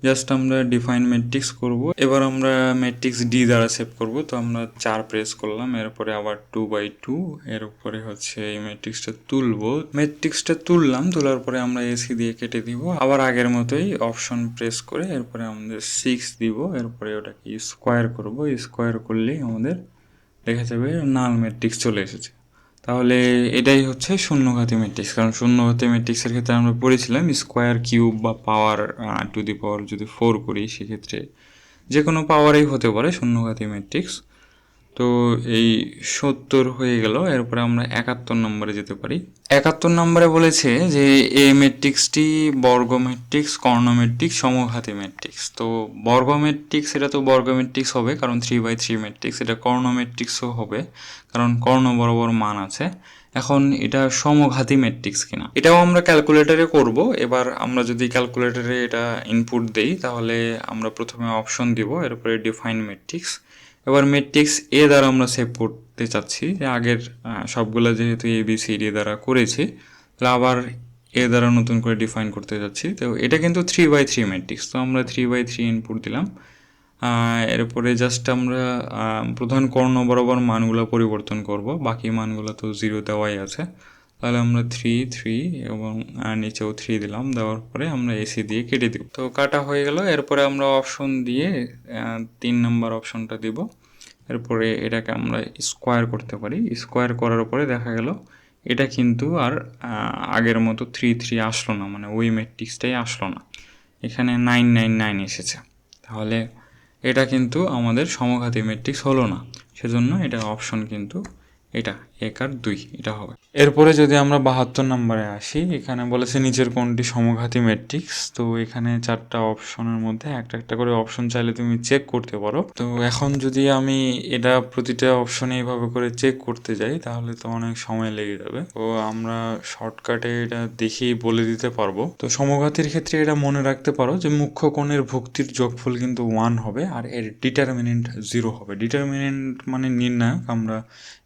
জাস্ট আমরা ডিফাইন ম্যাট্রিক্স করব। এবার আমরা ম্যাট্রিক্স ডি দ্বারা সেভ করব, তো আমরা 4 প্রেস করলাম, এরপরে আবার 2/2, এর উপরে হচ্ছে এই ম্যাট্রিক্সটা তুললাম, তোলার পরে আমরা এসি দিয়ে কেটে দিব, আবার আগের মতোই অপশন প্রেস করে এরপরে আমাদের 6 দিব, এরপরে ওটাকে স্কোয়ার করব, স্কোয়ার করলেই আমাদের দেখা যাবে নাল ম্যাট্রিক্স চলে এসেছে। তাহলে এটাই হচ্ছে শূন্যঘাতী ম্যাট্রিক্স, কারণ শূন্যঘাতী ম্যাট্রিক্সের ক্ষেত্রে আমরা পড়েছিলাম স্কোয়ার, কিউব বা পাওয়ার টু দি পাওয়ার যদি 4 করি, সেক্ষেত্রে যে কোনো পাওয়ারেই হতে পারে শূন্যঘাতী ম্যাট্রিক্স। তো এই 70 হয়ে গেল। এরপরে আমরা 71 নম্বরে যেতে পারি। 71 নম্বরে বলেছে যে এই ম্যাট্রিক্সটি বর্গ ম্যাট্রিক্স, কর্ণ ম্যাট্রিক্স, সমঘাতী ম্যাট্রিক্স। তো বর্গ ম্যাট্রিক্স, এটা তো বর্গ ম্যাট্রিক্স হবে কারণ 3/3 ম্যাট্রিক্স। এটা কর্ণ ম্যাট্রিক্সও হবে কারণ কর্ণ বরাবর মান আছে। এখন এটা সমঘাতী ম্যাট্রিক্স কিনা এটাও আমরা ক্যালকুলেটরে করব। এবার আমরা যদি ক্যালকুলেটরে এটা ইনপুট দেই, তাহলে আমরা প্রথমে অপশন দিব, এরপরে ডিফাইন ম্যাট্রিক্স। এবার ম্যাট্রিক্স এ দ্বারা আমরা সেভ করতে চাচ্ছি, যে আগের সবগুলো যেহেতু ABCD দ্বারা করেছি, তাহলে আবার এ দ্বারা নতুন করে ডিফাইন করতে যাচ্ছি। তো এটা কিন্তু 3/3 ম্যাট্রিক্স, তো আমরা 3/3 ইনপুট দিলাম। এরপরে জাস্ট আমরা প্রধান কর্ণ বরাবর মানগুলো পরিবর্তন করব, বাকি মানগুলো তো 0 দেওয়াই আছে। তাহলে আমরা 3 3 এবং নিচেও 3 দিলাম, দেওয়ার পরে আমরা এসি দিয়ে কেটে দিব। তো কাটা হয়ে গেল। এরপরে আমরা অপশন দিয়ে 3 নম্বর অপশনটা দিব। এরপরে এটাকে আমরা স্কোয়ার করতে পারি। স্কোয়ার করার পরে দেখা গেল এটা কিন্তু আর আগের মতো 3 3 আসলো না, মানে ওই ম্যাট্রিক্সটাই আসলো না, এখানে 9 9 9 এসেছে। তাহলে এটা কিন্তু আমাদের সমঘাতী ম্যাট্রিক্স হলো না, সেজন্য এটা অপশন কিন্তু এটা 1 আর 2 এটা হবে। এরপরে যদি আমরা 72 নম্বরে আসি, এখানে বলেছে নিচের কোনটি সমঘাতী ম্যাট্রিক্স। তো এখানে 4টা অপশনের মধ্যে একটা একটা করে অপশন চাইলে তুমি চেক করতে পারো। তো এখন যদি আমি এটা প্রতিটা অপশনে এইভাবে করে চেক করতে যাই, তাহলে তো অনেক সময় লেগে যাবে। তো আমরা শর্টকাটে এটা দেখেই বলে দিতে পারবো। তো সমঘাতীর ক্ষেত্রে এটা মনে রাখতে পারো যে মুখ্য কোণের ভুক্তির যোগফল কিন্তু 1 হবে আর এর ডিটারমিনেন্ট 0 হবে। ডিটারমিনেন্ট মানে নির্ণায়ক, আমরা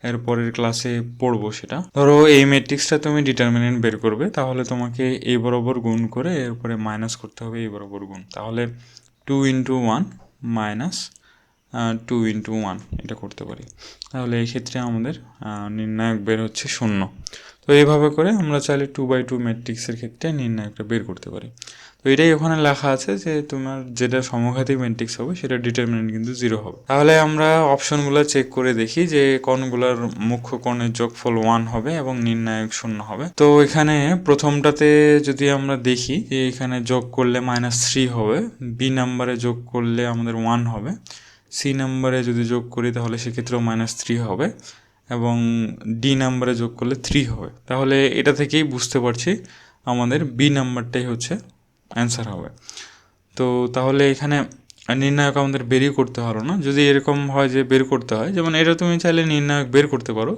এর পরের ক্লাসে পড়বো সেটা। ধরো এই ম্যাট্রিক্সটা তুমি ডিটারমিনেন্ট বের করবে, তাহলে তোমাকে এই বরাবর গুণ করে এরপরে মাইনাস করতে হবে এই বরাবর গুণ। তাহলে 2 × 1 - 2 × 1 এটা করতে পারি। তাহলে এই ক্ষেত্রে আমাদের নির্ণায়ক বের হচ্ছে 0। তো এইভাবে করে আমরা চাইলে 2/2 ম্যাট্রিক্সের ক্ষেত্রে নির্ণায়কটা বের করতে পারি। তো এটাই ওখানে লেখা আছে যে তোমার যেটা সমঘাতী ম্যাট্রিক্স হবে সেটা ডিটারমিনেন্ট কিন্তু 0 হবে। তাহলে আমরা অপশনগুলো চেক করে দেখি যে কোনগুলোর মুখ্য কোণের যোগফল 1 হবে এবং নির্ণায়ক 0 হবে। তো এখানে প্রথমটাতে যদি আমরা দেখি যে এখানে যোগ করলে -3 হবে, বি নাম্বারে যোগ করলে আমাদের 1 হবে, সি নাম্বারে যদি যোগ করি তাহলে সেক্ষেত্রেও -3 হবে এবং ডি নাম্বারে যোগ করলে 3 হবে। তাহলে এটা থেকেই বুঝতে পারছি আমাদের বি নাম্বারটাই হচ্ছে অ্যান্সার হবে। তো তাহলে এখানে নির্ণায়ক আমাদের বেরই করতে হলো না। যদি এরকম হয় যে বের করতে হয়, যেমন এটা তুমি চাইলে নির্ণায়ক বের করতে পারো,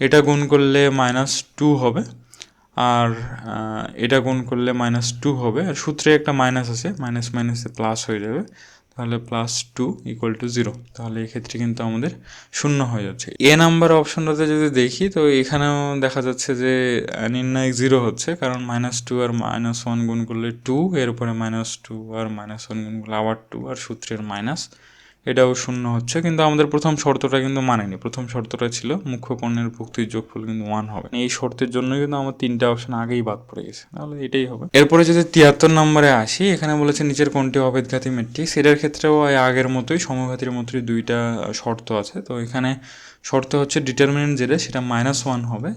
এটা গুণ করলে -2 হবে আর এটা গুণ করলে -2 হবে, আর সূত্রে একটা মাইনাস আছে, মাইনাস মাইনাসে প্লাস হয়ে যাবে, তাহলে +2 = 0। তাহলে এক্ষেত্রে কিন্তু আমাদের 0 হয়ে যাচ্ছে। এ নাম্বার অপশনটাতে যদি দেখি তো এখানেও দেখা যাচ্ছে যে নির্ণায়ক 0 হচ্ছে, কারণ -2 আর -1 গুণ করলে 2, এর উপরে -2 আর -1 গুণ করলে আবার 2, আর সূত্রের মাইনাস, এটাও 0 হচ্ছে। কিন্তু আমাদের প্রথম শর্তটা কিন্তু মানেনি। প্রথম শর্তটা ছিল মুখ্য কোণের ভুক্তির যোগফল কিন্তু 1 হবে। এই শর্তের জন্য কিন্তু আমার 3টা অপশন আগেই বাদ পড়ে গেছে, তাহলে এটাই হবে। এরপরে যদি 73 নম্বরে আসি, এখানে বলেছে নিচের কোণটি অভেদঘাতী ম্যাট্রিক্স। এটার ক্ষেত্রেও আগের মতোই সমঘাতীর মতোই দুইটা শর্ত আছে। তো এখানে শর্ত হচ্ছে ডিটারমিনেন্ট যেটা সেটা -1 হবে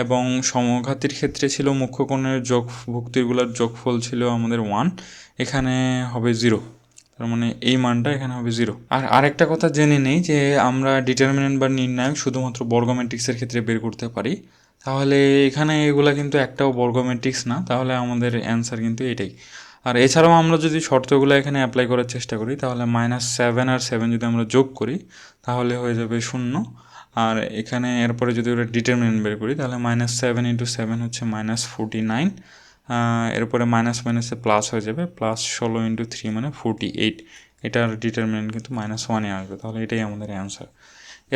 এবং সমঘাতীর ক্ষেত্রে ছিল মুখ্য কোণের ভুক্তিগুলোর যোগফল ছিল আমাদের 1, এখানে হবে 0। তার মানে এই মানটা এখানে হবে 0। আর আরেকটা কথা জেনে নেই যে আমরা ডিটারমিনেন্ট বা নির্ণায়ক শুধুমাত্র বর্গ ম্যাট্রিক্সের ক্ষেত্রে বের করতে পারি। তাহলে এখানে এগুলা কিন্তু একটাও বর্গ ম্যাট্রিক্স না, তাহলে আমাদের অ্যান্সার কিন্তু এটাই। আর এছাড়াও আমরা যদি শর্তগুলো এখানে অ্যাপ্লাই করার চেষ্টা করি তাহলে -7 আর 7 যদি আমরা যোগ করি তাহলে হয়ে যাবে 0। আর এখানে এরপরে যদি ওটা ডিটারমিনেন্ট বের করি তাহলে -7 × 7 হচ্ছে -49, এরপরে মাইনাস মাইনাসে প্লাস হয়ে যাবে, +16 × 3 মানে 48। এটার ডিটারমিনেন্ট কিন্তু -1-এ আসবে, তাহলে এটাই আমাদের অ্যান্সার।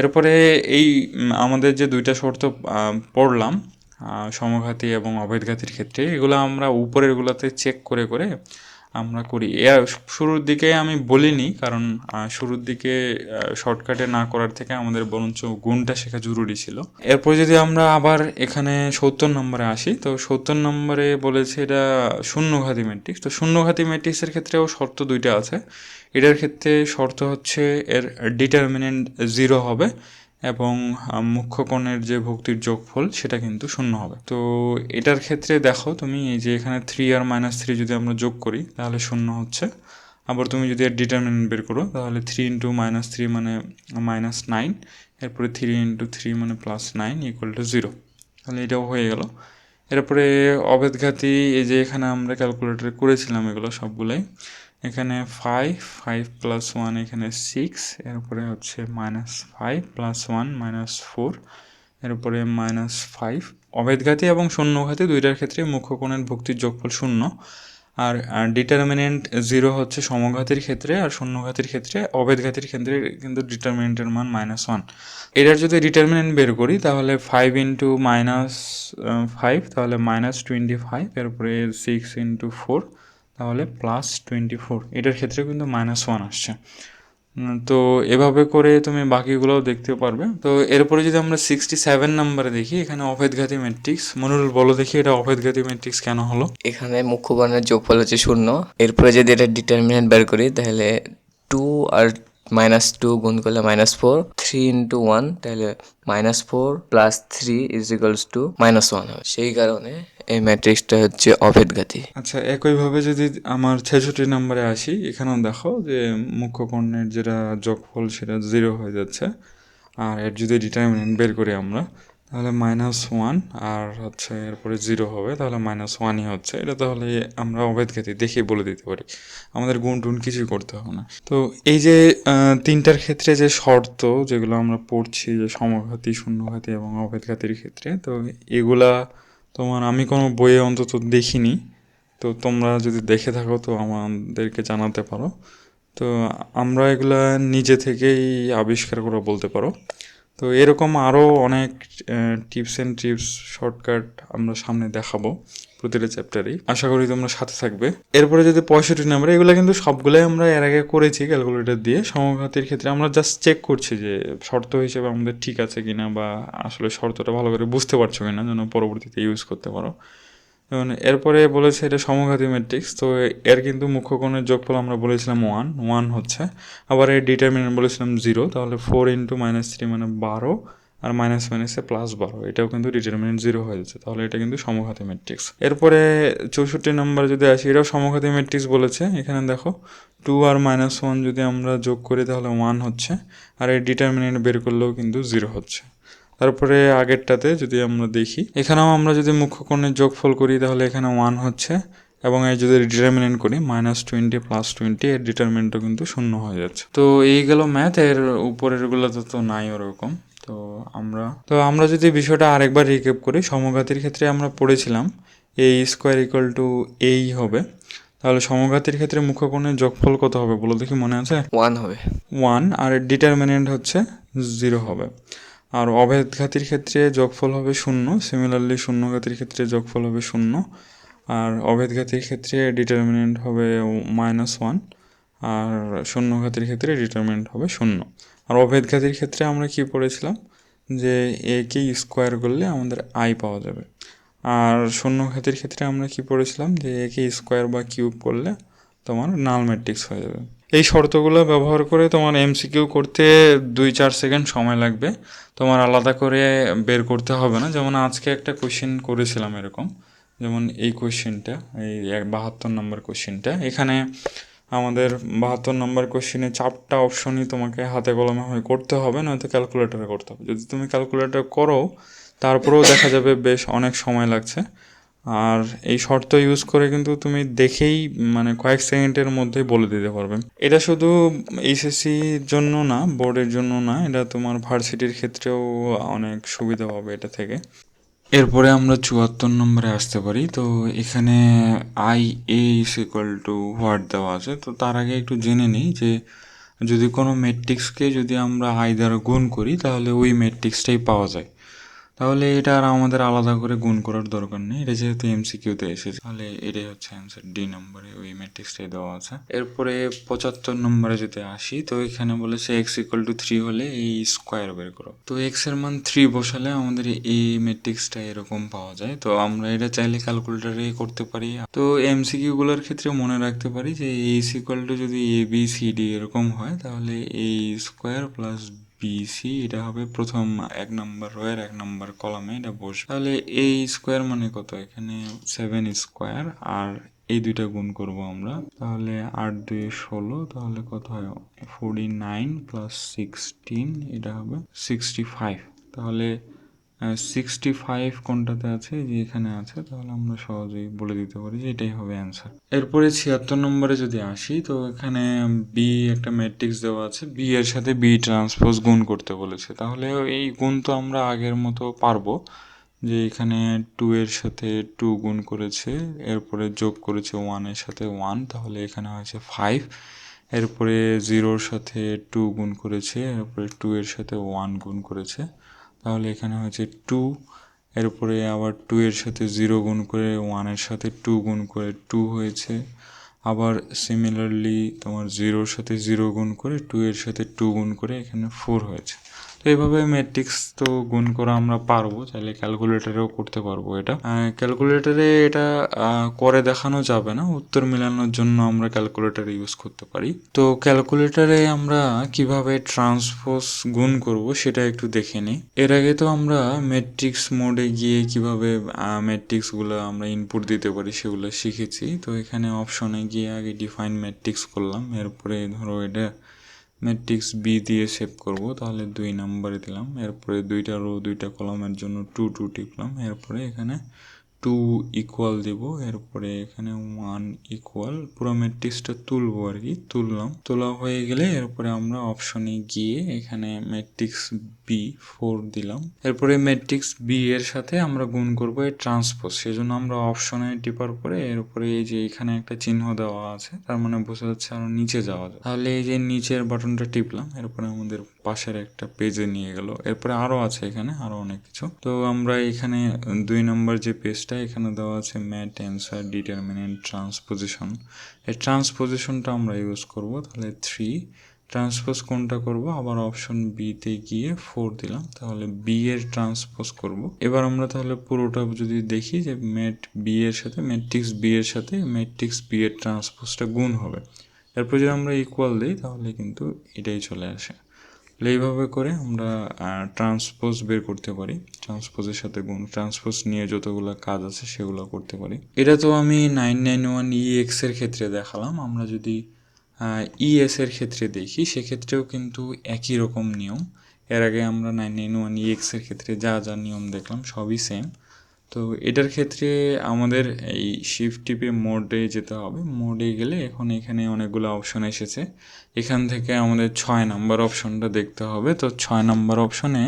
এরপরে এই আমাদের যে দুইটা শর্ত পড়লাম সমঘাতী এবং অভেদঘাতীর ক্ষেত্রে, এগুলো আমরা উপরেরগুলোতে চেক করে করে আমরা করি। শুরুর দিকে আমি বলিনি, কারণ শুরুর দিকে শর্টকাটে না করার থেকে আমাদের বরঞ্চ গুণটা শেখা জরুরি ছিল। এরপর যদি আমরা আবার এখানে 70 নম্বরে আসি, তো 70 নম্বরে বলেছে এটা শূন্যঘাতী ম্যাট্রিক্স। তো শূন্যঘাতী ম্যাট্রিক্সের ক্ষেত্রেও শর্ত দুইটা আছে। এটার ক্ষেত্রে শর্ত হচ্ছে এর ডিটারমিনেন্ট 0 হবে এবং মুখ্য কোণের যে ভুক্তির যোগফল সেটা কিন্তু 0 হবে। তো এটার ক্ষেত্রে দেখো তুমি এই যে এখানে 3 আর -3 যদি আমরা যোগ করি তাহলে 0 হচ্ছে। আবার তুমি যদি এর ডিটারমিনেন্ট বের করো তাহলে 3 × -3 মানে -9, এরপরে 3 × 3 মানে +9 = 0। তাহলে এটাও হয়ে গেল। এরপরে অভেদঘাতী, এই যে এখানে আমরা ক্যালকুলেটরে করেছিলাম এগুলো সবগুলাই। এখানে 5 + 1 এখানে 6, এরপরে হচ্ছে -5 + 1 -4, এরপরে -5। অভেদঘাতী এবং শূন্যঘাতী দুইটার ক্ষেত্রে মুখ্য কোণের ভুক্তির যোগফল 0, আর ডিটারমিনেন্ট 0 হচ্ছে সমঘাতীর ক্ষেত্রে, আর শূন্যঘাতীর ক্ষেত্রে, অভেদঘাতীর ক্ষেত্রে কিন্তু ডিটারমিনেন্টের মান -1। এটার যদি ডিটারমিনেন্ট বের করি তাহলে 5 × -5 তাহলে -25, এরপরে 6 × 4 তাহলে +24। এটার ক্ষেত্রে কিন্তু -1 আসছে। তো এভাবে করে তুমি বাকিগুলোও দেখতে পারবে। তো এরপরে যদি আমরা 67 নম্বরে দেখি, এখানে অভেদঘাতী ম্যাট্রিক্স। মনুল বলো দেখি এটা অভেদঘাতী ম্যাট্রিক্স কেন হলো? এখানে মুখ্য কোণের যোগফল হচ্ছে 0। এরপরে যদি এটা ডিটারমিনেন্ট বের করি তাহলে 2 আর -2 গুণ করলে -4, 3 × 1 তাহলে -4 + 3 = -1 হবে। সেই কারণে এই ম্যাট্রিক্সটা হচ্ছে অভেদঘাতী। আচ্ছা, একইভাবে যদি আমার 66 নম্বরে আসি, এখানেও দেখো যে মুখ্য কোণের যেটা যোগফল সেটা 0 হয়ে যাচ্ছে। আর এর যদি ডিটারমিনেন্ট বের করি আমরা তাহলে -1 আর হচ্ছে এরপরে 0 হবে, তাহলে -1ই হচ্ছে। এটা তাহলে আমরা অভেদঘাতী দেখে বলে দিতে পারি, আমাদের গুণ টুন কিছুই করতে হবে না। তো এই যে তিনটার ক্ষেত্রে যে শর্ত যেগুলো আমরা পড়ছি, যে সমঘাতী, শূন্যঘাতী এবং অভেদঘাতীর ক্ষেত্রে, তো এগুলা তোমার আমি কোনো বইয়ে অন্তত দেখিনি। তো তোমরা যদি দেখে থাকো তো আমাদেরকে জানাতে পারো। তো আমরা এগুলা নিজে থেকেই আবিষ্কার করে বলতে পারো। তো এরকম আরও অনেক টিপস অ্যান্ড ট্রিপস, শর্টকাট আমরা সামনে দেখাবো। প্রতিটা চ্যাপ্টারেই। আশা করি তোমরা সাথে থাকবে। এরপরে যদি 65 নাম্বার, এগুলো কিন্তু সবগুলোই আমরা এর আগে করেছি ক্যালকুলেটর দিয়ে। সমঘাতের ক্ষেত্রে আমরা জাস্ট চেক করছি যে শর্ত হিসেবে আমাদের ঠিক আছে কিনা, বা আসলে শর্তটা ভালো করে বুঝতে পারছো কিনা, যেন পরবর্তীতে ইউজ করতে পারো। যেমন এরপরে বলেছে এটা সমঘাতী ম্যাট্রিক্স, তো এর কিন্তু মুখ্য কোণের যোগফল আমরা বলেছিলাম 1 হচ্ছে। আবার এর ডিটারমিনেন্ট বলেছিলাম 0, তাহলে 4 × -3 মানে 12, আর মাইনাস মাইনাসে +12, এটাও কিন্তু ডিটারমিনেন্ট 0 হয়ে যাচ্ছে, তাহলে এটা কিন্তু সমঘাতী ম্যাট্রিক্স। এরপরে 64 নম্বর যদি আসি, এটাও সমঘাতী ম্যাট্রিক্স বলেছে। এখানে দেখো 2 আর -1 যদি আমরা যোগ করি তাহলে 1 হচ্ছে, আর এর ডিটারমিনেন্ট বের করলেও কিন্তু 0 হচ্ছে। তারপরে আগেরটাতে যদি আমরা দেখি, এখানেও আমরা যদি মুখ্য কোণের যোগফল করি তাহলে এখানে 1 হচ্ছে, এবং এর যদি ডিটারমিনেন্ট করি -20 +20, এর ডিটারমিনেন্টও কিন্তু 0 হয়ে যাচ্ছে। তো এই গেল ম্যাথ। এর উপরেরগুলোতে তো নাই ওরকম। তো আমরা যদি বিষয়টা আরেকবার রিক্যাপ করি, সমঘাতের ক্ষেত্রে আমরা পড়েছিলাম a² = এই হবে। তাহলে সমঘাতের ক্ষেত্রে মুখ্য কোণের যোগফল কত হবে বলো দেখি, মনে আছে? 1 হবে। 1, আর ডিটারমিনেন্ট হচ্ছে 0 হবে। আর অভেদঘাতীর ক্ষেত্রে যোগফল হবে 0, সিমিলারলি শূন্যঘাতীর ক্ষেত্রে যোগফল হবে 0, আর অভেদঘাতীর ক্ষেত্রে ডিটারমিনেন্ট হবে -1, আর শূন্যঘাতীর ক্ষেত্রে ডিটারমিনেন্ট হবে 0। আর অভেদঘাতীর ক্ষেত্রে আমরা কি পড়েছিলাম, যে একে স্কোয়ার করলে আমাদের আই পাওয়া যাবে। আর শূন্যঘাতীর ক্ষেত্রে আমরা কি পড়েছিলাম, যে একে স্কোয়ার বা কিউব করলে তোমার নাল ম্যাট্রিক্স হয়ে যাবে। এই শর্তগুলো ব্যবহার করে তোমার এমসিকিউ করতে 2-4 সেকেন্ড সময় লাগবে, তোমার আলাদা করে বের করতে হবে না। যেমন আজকে একটা কোশ্চেন করেছিলাম এরকম, যেমন এই কোশ্চেনটা, এই 72 নম্বর কোশ্চেনটা। এখানে আমাদের 72 নম্বর কোশ্চেনে 4টা অপশনই তোমাকে হাতে কলমে হয়ে করতে হবে, নয়তো ক্যালকুলেটরে করতে হবে। যদি তুমি ক্যালকুলেটর করো তারপরেও দেখা যাবে বেশ অনেক সময় লাগছে। আর এই শর্ত ইউজ করে কিন্তু তুমি দেখেই মানে কয়েক সেকেন্ডের মধ্যেই বলে দিতে পারবে। এটা শুধু এইচএসসির জন্য না, বোর্ডের জন্য না, এটা তোমার ভার্সিটির ক্ষেত্রেও অনেক সুবিধা হবে এটা থেকে। এরপরে আমরা 74 নম্বরে আসতে পারি। তো এখানে হোয়াট দেওয়া আছে। তো তার আগে একটু জেনে নিই যে যদি কোনো ম্যাট্রিক্সকে যদি আমরা আই দ্বারা গুণ করি তাহলে ওই ম্যাট্রিক্সটাই পাওয়া যায়। তাহলে এটা আর আমাদের আলাদা করে গুণ করার দরকার নেই, এটা যেহেতু এমসিকিউতে এসেছে। তাহলে এটাই হচ্ছে অ্যান্সার, ডি নম্বরে ওই ম্যাট্রিক্সটাই দেওয়া আছে। এরপরে 75 নম্বরে যদি আসি, তো এখানে বলেছে x=3 হলে এই স্কোয়ার বের করো। তো এক্স এর মান 3 বসালে আমাদের এই ম্যাট্রিক্সটা এরকম পাওয়া যায়। তো আমরা এটা চাইলে ক্যালকুলেটরে করতে পারি। তো এমসিকিউ গুলোর ক্ষেত্রে মনে রাখতে পারি যে যদি ABCD এরকম হয়, তাহলে এই স্কোয়ার প্লাস BC এটা হবে প্রথম 1 নম্বর রোয়ের 1 নম্বর কলামে এটা বসবে। তাহলে এই স্কোয়ার মানে কত, এখানে 7 স্কোয়ার, আর এই দুইটা গুণ করব আমরা, তাহলে 8 2 16, তাহলে কত হয় 49 + 16, এটা হবে 65। তাহলে 65 কোনটাতে আছে, যে এখানে আছে, তাহলে আমরা সহজেই বলে দিতে পারি যে এটাই হবে অ্যান্সার। এরপরে 76 নম্বরে যদি আসি, তো এখানে বি একটা ম্যাট্রিক্স দেওয়া আছে, বি এর সাথে বি ট্রান্সপোজ গুণ করতে বলেছে। তাহলে এই গুণ তো আমরা আগের মতো পারবো, যে এখানে 2 এর সাথে 2 গুণ করেছে, এরপরে যোগ করেছে 1 এর সাথে 1, তাহলে এখানে হয়েছে 5। এরপরে 0-র সাথে 2 গুণ করেছে, এরপরে 2 এর সাথে 1 গুণ করেছে, তাহলে এখানে হয়েছে 2। এরপরে আবার 2 এর সাথে 0 গুণ করে 1 এর সাথে 2 গুণ করে 2 হয়েছে। আবার সিমিলারলি তোমার 0-র সাথে 0 গুণ করে 2 এর সাথে 2 গুণ করে এখানে 4 হয়েছে। তো এইভাবে ম্যাট্রিক্স তো গুণ করা আমরা পারবো, চাইলে ক্যালকুলেটরেও করতে পারবো। এটা ক্যালকুলেটরে এটা করে দেখানো যাবে না, উত্তর মেলানোর জন্য আমরা ক্যালকুলেটর ইউজ করতে পারি। তো ক্যালকুলেটরে আমরা কিভাবে ট্রান্সপোজ গুণ করব সেটা একটু দেখে নিই। এর আগে তো আমরা ম্যাট্রিক্স মোডে গিয়ে কিভাবে ম্যাট্রিক্সগুলো আমরা ইনপুট দিতে পারি সেগুলো শিখেছি। তো এখানে অপশনে গিয়ে আগে ডিফাইন ম্যাট্রিক্স করলাম, এরপরে ধরো এটা ম্যাট্রিক্স বি দিয়ে সেভ করব, তাহলে 2 নম্বরে দিলাম। এরপরে 2টা রো 2টা কলামের জন্য 2 2 টিপলাম। এরপরে এখানে 2 ইকুয়াল দিব, এরপরে এখানে 1 ইকুয়াল, পুরো ম্যাট্রিক্সটা তুলবো আর কি, তোলা হয়ে গেলে এরপরে আমরা অপশনে গিয়ে এখানে ম্যাট্রিক্স বি 4 দিলাম। এরপরে ম্যাট্রিক্স বি এর সাথে আমরা গুণ করব এই ট্রান্সপোজ, সেজন্য আমরা অপশনে টিপার পরে এর উপরে এই যে এখানে একটা চিহ্ন দেওয়া আছে, তার মানে বোঝা যাচ্ছে আরো নিচে যাওয়া যায়। তাহলে এই যে নিচের বাটনটা টিপলাম, এরপরে আমাদের পাশের একটা পেজে নিয়ে গেল। এরপরে আরও আছে, এখানে আরও অনেক কিছু। তো আমরা এখানে 2 নম্বর যে পেজটা, এখানে দেওয়া আছে ম্যাট অ্যান্সার ডিটারমিনেন্ট ট্রান্সপোজিশন। এই ট্রান্সপোজিশনটা আমরা ইউজ করব। তাহলে 3 ট্রান্সপোজ কোনটা করব, আবার অপশন বিতে গিয়ে 4 দিলাম, তাহলে বি এর ট্রান্সপোজ করব। এবার আমরা তাহলে পুরোটা যদি দেখি যে ম্যাট বি এর সাথে ম্যাট্রিক্স বি এর সাথে ম্যাট্রিক্স বি এর ট্রান্সপোজটা গুণ হবে। এরপর যদি আমরা ইকুয়াল দিই তাহলে কিন্তু এটাই চলে আসে। এইভাবে করে আমরা ট্রান্সপোজ বের করতে পারি, ট্রান্সপোজের সাথে গুণ, ট্রান্সপোজ নিয়ে যতগুলো কাজ আছে সেগুলো করতে পারি। এটা তো আমি 991EX এর ক্ষেত্রে দেখালাম। আমরা যদি ইএস এর ক্ষেত্রে দেখি, সেক্ষেত্রেও কিন্তু একই রকম নিয়ম। এর আগে আমরা 991EX এর ক্ষেত্রে যা যা নিয়ম দেখলাম সবই সেম। তো এটার ক্ষেত্রে আমাদের এই শিফট টিপে মোডে যেতে হবে। মোডে গেলে এখন এখানে অনেকগুলো অপশন এসেছে, এখান থেকে আমাদের 6 নাম্বার অপশনটা দেখতে হবে। তো 6 নাম্বার অপশনে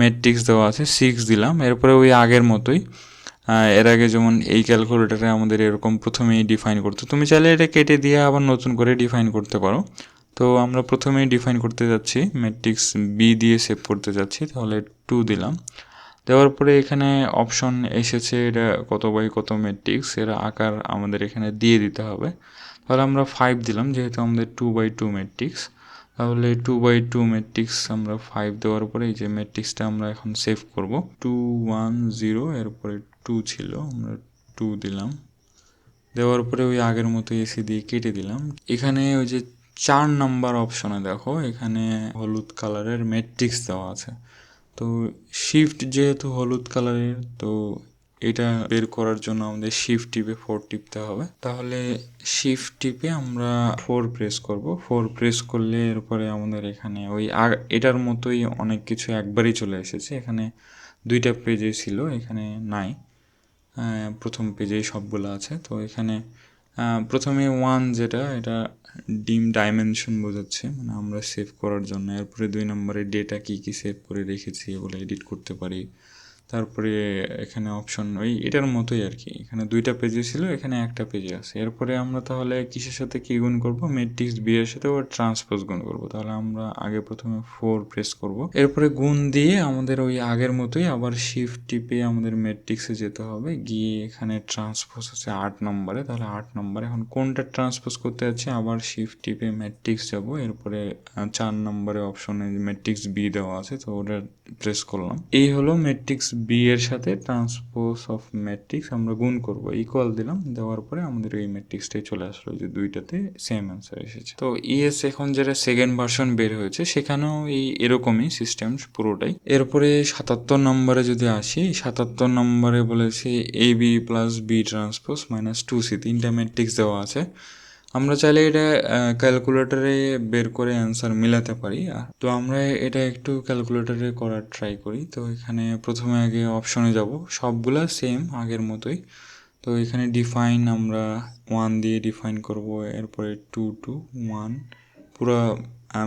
ম্যাট্রিক্স দেওয়া আছে, 6 দিলাম। এরপরে ওই আগের মতোই, এর আগে যেমন এই ক্যালকুলেটারে আমাদের এরকম প্রথমেই ডিফাইন করতে, তুমি চাইলে এটা কেটে দিয়ে আবার নতুন করে ডিফাইন করতে পারো। তো আমরা প্রথমেই ডিফাইন করতে যাচ্ছি, ম্যাট্রিক্স বি দিয়ে সেভ করতে যাচ্ছি, তাহলে 2 দিলাম। দেওয়ার পরে এখানে অপশন এসেছে, এটা কত বাই কত ম্যাট্রিক্স, এর আকার আমাদের এখানে দিয়ে দিতে হবে। তাহলে আমরা 5 দিলাম, যেহেতু আমাদের 2/2 ম্যাট্রিক্স। তাহলে 2/2 ম্যাট্রিক্স আমরা 5 দেওয়ার পরে এই যে ম্যাট্রিক্সটা আমরা এখন সেভ করব। 2 1 0, এরপরে 2 ছিল, আমরা 2 দিলাম। দেওয়ার পরে ওই আগের মতো এসি দিয়ে কেটে দিলাম। এখানে ওই যে 4 নাম্বার অপশনে দেখো, এখানে হলুদ কালারের ম্যাট্রিক্স দেওয়া আছে। তো শিফট যেহেতু হলুদ কালারের, তো এটা বের করার জন্য আমাদের শিফট টিপে 4 টিপতে হবে। তাহলে শিফট টিপে আমরা 4 প্রেস করব। 4 প্রেস করলে এরপরে আমাদের এখানে ওই এটার মতোই অনেক কিছু একবারই চলে এসেছে। এখানে 2টা পেজে ছিল, এখানে নাই, প্রথম পেজেই সবগুলো আছে। তো এখানে প্রথমে 1 যেটা, এটা ডিম ডাইমেনশন বোঝাচ্ছে, মানে আমরা সেভ করার জন্য। এরপরে 2 নম্বরে ডেটা কী কী সেভ করে রেখেছি এগুলো এডিট করতে পারি। তারপরে এখানে অপশন ওই এটার মতোই আর কি, এখানে 2টা পেজে ছিল, এখানে একটা পেজে আছে। এরপরে আমরা তাহলে কিসের সাথে কী গুণ করব, ম্যাট্রিক্স বি এর সাথে ওর ট্রান্সপোজ গুণ করব। তাহলে আমরা আগে প্রথমে 4 প্রেস করব, এরপরে গুণ দিয়ে আমাদের ওই আগের মতোই আবার শিফট টিপে আমাদের ম্যাট্রিক্সে যেতে হবে, গিয়ে এখানে ট্রান্সপোজ আছে 8 নম্বরে। তাহলে 8 নম্বরে এখন কোনটা ট্রান্সপোজ করতে যাচ্ছে, আবার শিফট টিপে ম্যাট্রিক্স যাব। এরপরে 4 নম্বরে অপশনে ম্যাট্রিক্স বি দেওয়া আছে, তো ওটা প্রেস করলাম। এই হলো ম্যাট্রিক্স বি এর সাথে ট্রান্সপোজ অফ ম্যাট্রিক্স আমরা গুণ করব, ইকুয়াল দিলাম। দেওয়ার পরে আমাদের এই ম্যাট্রিক্সটাই চলে আসলো, যে দুইটাতে সেম অ্যান্সার এসেছে। তো ইএস এখন যেটা সেকেন্ড ভার্সন বের হয়েছে, সেখানেও এরকমই সিস্টেম পুরোটাই। এরপরে 77 নম্বরে যদি আসি, 77 নম্বরে বলেছে A B plus B transpose minus 2C, 3টা ম্যাট্রিক্স দেওয়া আছে। আমরা চাইলে এটা ক্যালকুলেটরে বের করে অ্যান্সার মিলাতে পারি। তো আমরা এটা একটু ক্যালকুলেটরে করার ট্রাই করি। তো এখানে প্রথমে আগে অপশনে যাব, সবগুলা সেম আগের মতোই। তো এখানে ডিফাইন আমরা 1 দিয়ে ডিফাইন করব, এরপরে 2 2 1 পুরো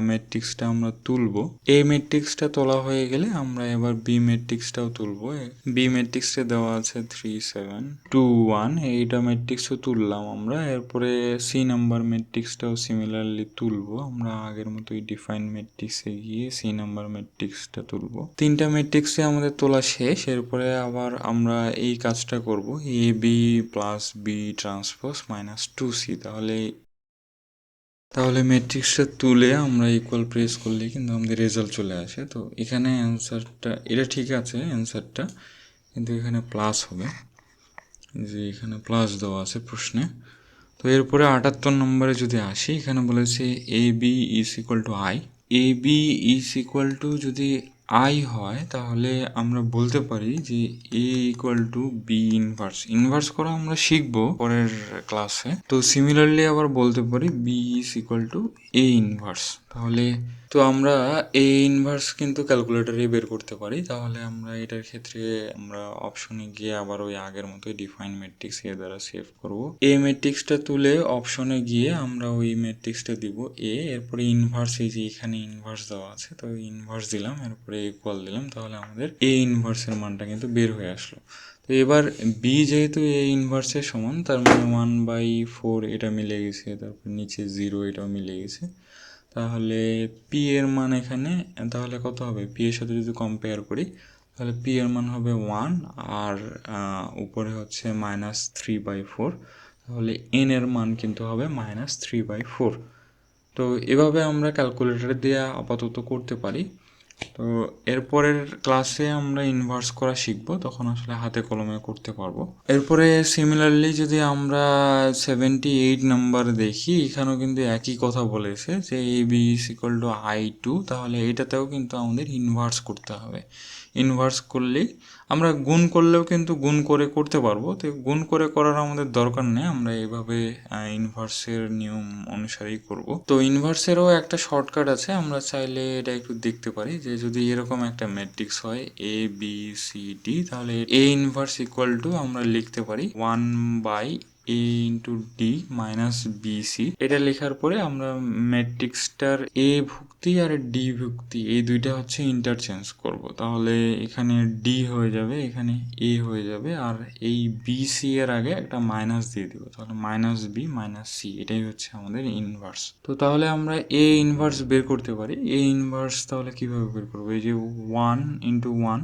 ম্যাট্রিক্সটা আমরা তুলব। এই ম্যাট্রিক্সটা তোলা হয়ে গেলে আমরা এবার বি ম্যাট্রিক্সটাও তুলব। বি ম্যাট্রিক্সে দেওয়া আছে 3 7 2 1, এইটা ম্যাট্রিক্সও তুললাম আমরা। এরপরে সি নাম্বার ম্যাট্রিক্সটাও সিমিলারলি তুলব আমরা, আগের মতোই ডিফাইন ম্যাট্রিক্সে গিয়ে সি নাম্বার ম্যাট্রিক্সটা তুলব। 3টা ম্যাট্রিক্সে আমাদের তোলা শেষ। এরপরে আবার আমরা এই কাজটা করব, A B plus B transpose minus 2C। তাহলে ম্যাট্রিক্সটা তুলে আমরা ইকুয়াল প্রেস করলে কিন্তু আমাদের রেজাল্ট চলে আসে। তো এখানে অ্যান্সারটা, এটা ঠিক আছে অ্যান্সারটা, কিন্তু এখানে প্লাস হবে, যে এখানে প্লাস দেওয়া আছে প্রশ্নে। তো এরপরে 78 নম্বরে যদি আসি, এখানে বলেছে A B is equal to I. A B is equal to যদি আই হয়, তাহলে আমরা বলতে পারি যে A equal to B inverse. Inverse করা আমরা শিখবো পরের ক্লাসে। তো সিমিলারলি আবার বলতে পারি B is equal to A inverse. তাহলে তো আমরা এ ইনভার্স কিন্তু ক্যালকুলেটরে বের করতে পারি। তাহলে আমরা এটার ক্ষেত্রে আমরা অপশনে গিয়ে আবার ওই আগের মতোই ডিফাইন ম্যাট্রিক্স এ দ্বারা সেভ করব। এ ম্যাট্রিক্সটা তুলে অপশনে গিয়ে আমরা ওই ম্যাট্রিক্সটা দিব এ, এরপরে ইনভার্স, এই যে এখানে ইনভার্স দেওয়া আছে, তো ইনভার্স দিলাম, এরপরে ইকুয়াল দিলাম। তাহলে আমাদের এ ইনভার্সের মানটা কিন্তু বের হয়ে আসলো। তো এবার বি যেহেতু এ ইনভার্সের সমান, তার মানে 1/4 এটা মিলে গেছে, তারপর নিচে 0 এটাও মিলে গেছে। তাহলে পি এর মান এখানে তাহলে কত হবে, পি এর সাথে যদি কম্পেয়ার করি তাহলে পি এর মান হবে 1 আর উপরে হচ্ছে -3/4, তাহলে এন এর মান কিন্তু হবে -3/4। তো এভাবে আমরা ক্যালকুলেটর দিয়ে আপাতত করতে পারি। তো এরপরের ক্লাসে আমরা ইনভার্স করা শিখবো, তখন আসলে হাতে কলমে করতে পারবো। এরপরে সিমিলারলি যদি আমরা 78 নাম্বার দেখি, এখানেও কিন্তু একই কথা বলেছে যে A B is equal to I2, তাহলে এটাতেও কিন্তু আমাদের ইনভার্স করতে হবে। ইনভার্স করলেই আমরা গুণ করলেও কিন্তু গুণ করে করতে পারবো, তো গুণ করে করার আমাদের দরকার নেই, আমরা এইভাবে ইনভার্সের নিয়ম অনুসারেই করব। তো ইনভার্সেরও একটা শর্টকাট আছে, আমরা চাইলে এটা একটু দেখতে পারি যে যদি এরকম একটা ম্যাট্রিক্স হয় এ বি সি ডি, তাহলে এ ইনভার্স ইকুয়াল টু আমরা লিখতে পারি 1/a into D minus BC. এটা লেখার পরে আমরা ম্যাট্রিক্সটার এ ভুক্তি আর ডি ভুক্তি এই দুইটা হচ্ছে ইন্টারচেঞ্জ করব, তাহলে এখানে ডি হয়ে যাবে, এখানে এ হয়ে যাবে, আর এই বিসি এর আগে একটা মাইনাস দিয়ে দিব, তাহলে -b - c, এটাই হচ্ছে আমাদের ইনভার্স। তো তাহলে আমরা এ ইনভার্স বের করতে পারি। এ ইনভার্স তাহলে কিভাবে বের করবো, এই যে 1 ইন্টু 1,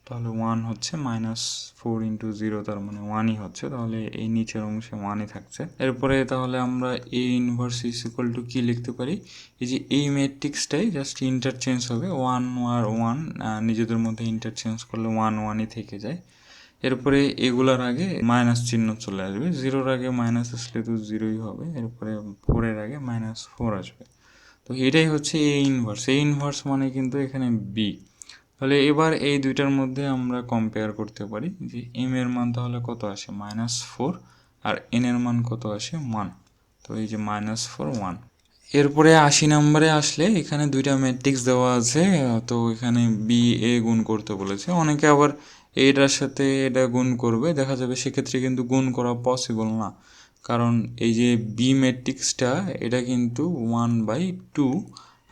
তাহলে 1 হচ্ছে -4 ইন্টু 0, তার মানে 1ই হচ্ছে, তাহলে এই নিচের অংশে 1ই থাকছে। এরপরে তাহলে আমরা A inverse is equal two কি লিখতে পারি, এই যে এই ম্যাট্রিক্সটাই জাস্ট ইন্টারচেঞ্জ হবে, 1 আর 1 নিজেদের মধ্যে ইন্টারচেঞ্জ করলে 1ই থেকে যায়। এরপরে এগুলার আগে মাইনাস চিহ্ন চলে আসবে, 0-র আগে মাইনাস আসলে তো 0ই হবে, এরপরে 4-এর আগে -4 আসবে। তো এটাই হচ্ছে এ ইনভার্স। এ ইনভার্স মানে কিন্তু এখানে বি। তাহলে এবার এই দুইটার মধ্যে আমরা কম্পেয়ার করতে পারি যে এম এর মান তাহলে কত আসে, -4, আর এন এর মান কত আসে, 1। তো এই যে -4 1। এরপরে 80 নম্বরে আসলে এখানে দুইটা ম্যাট্রিক্স দেওয়া আছে, তো এখানে বি এ গুণ করতে বলেছে। অনেকে আবার এটার সাথে এটা গুণ করবে, দেখা যাবে সেক্ষেত্রে কিন্তু গুণ করা পসিবল না, কারণ এই যে বি ম্যাট্রিক্সটা এটা কিন্তু 1/2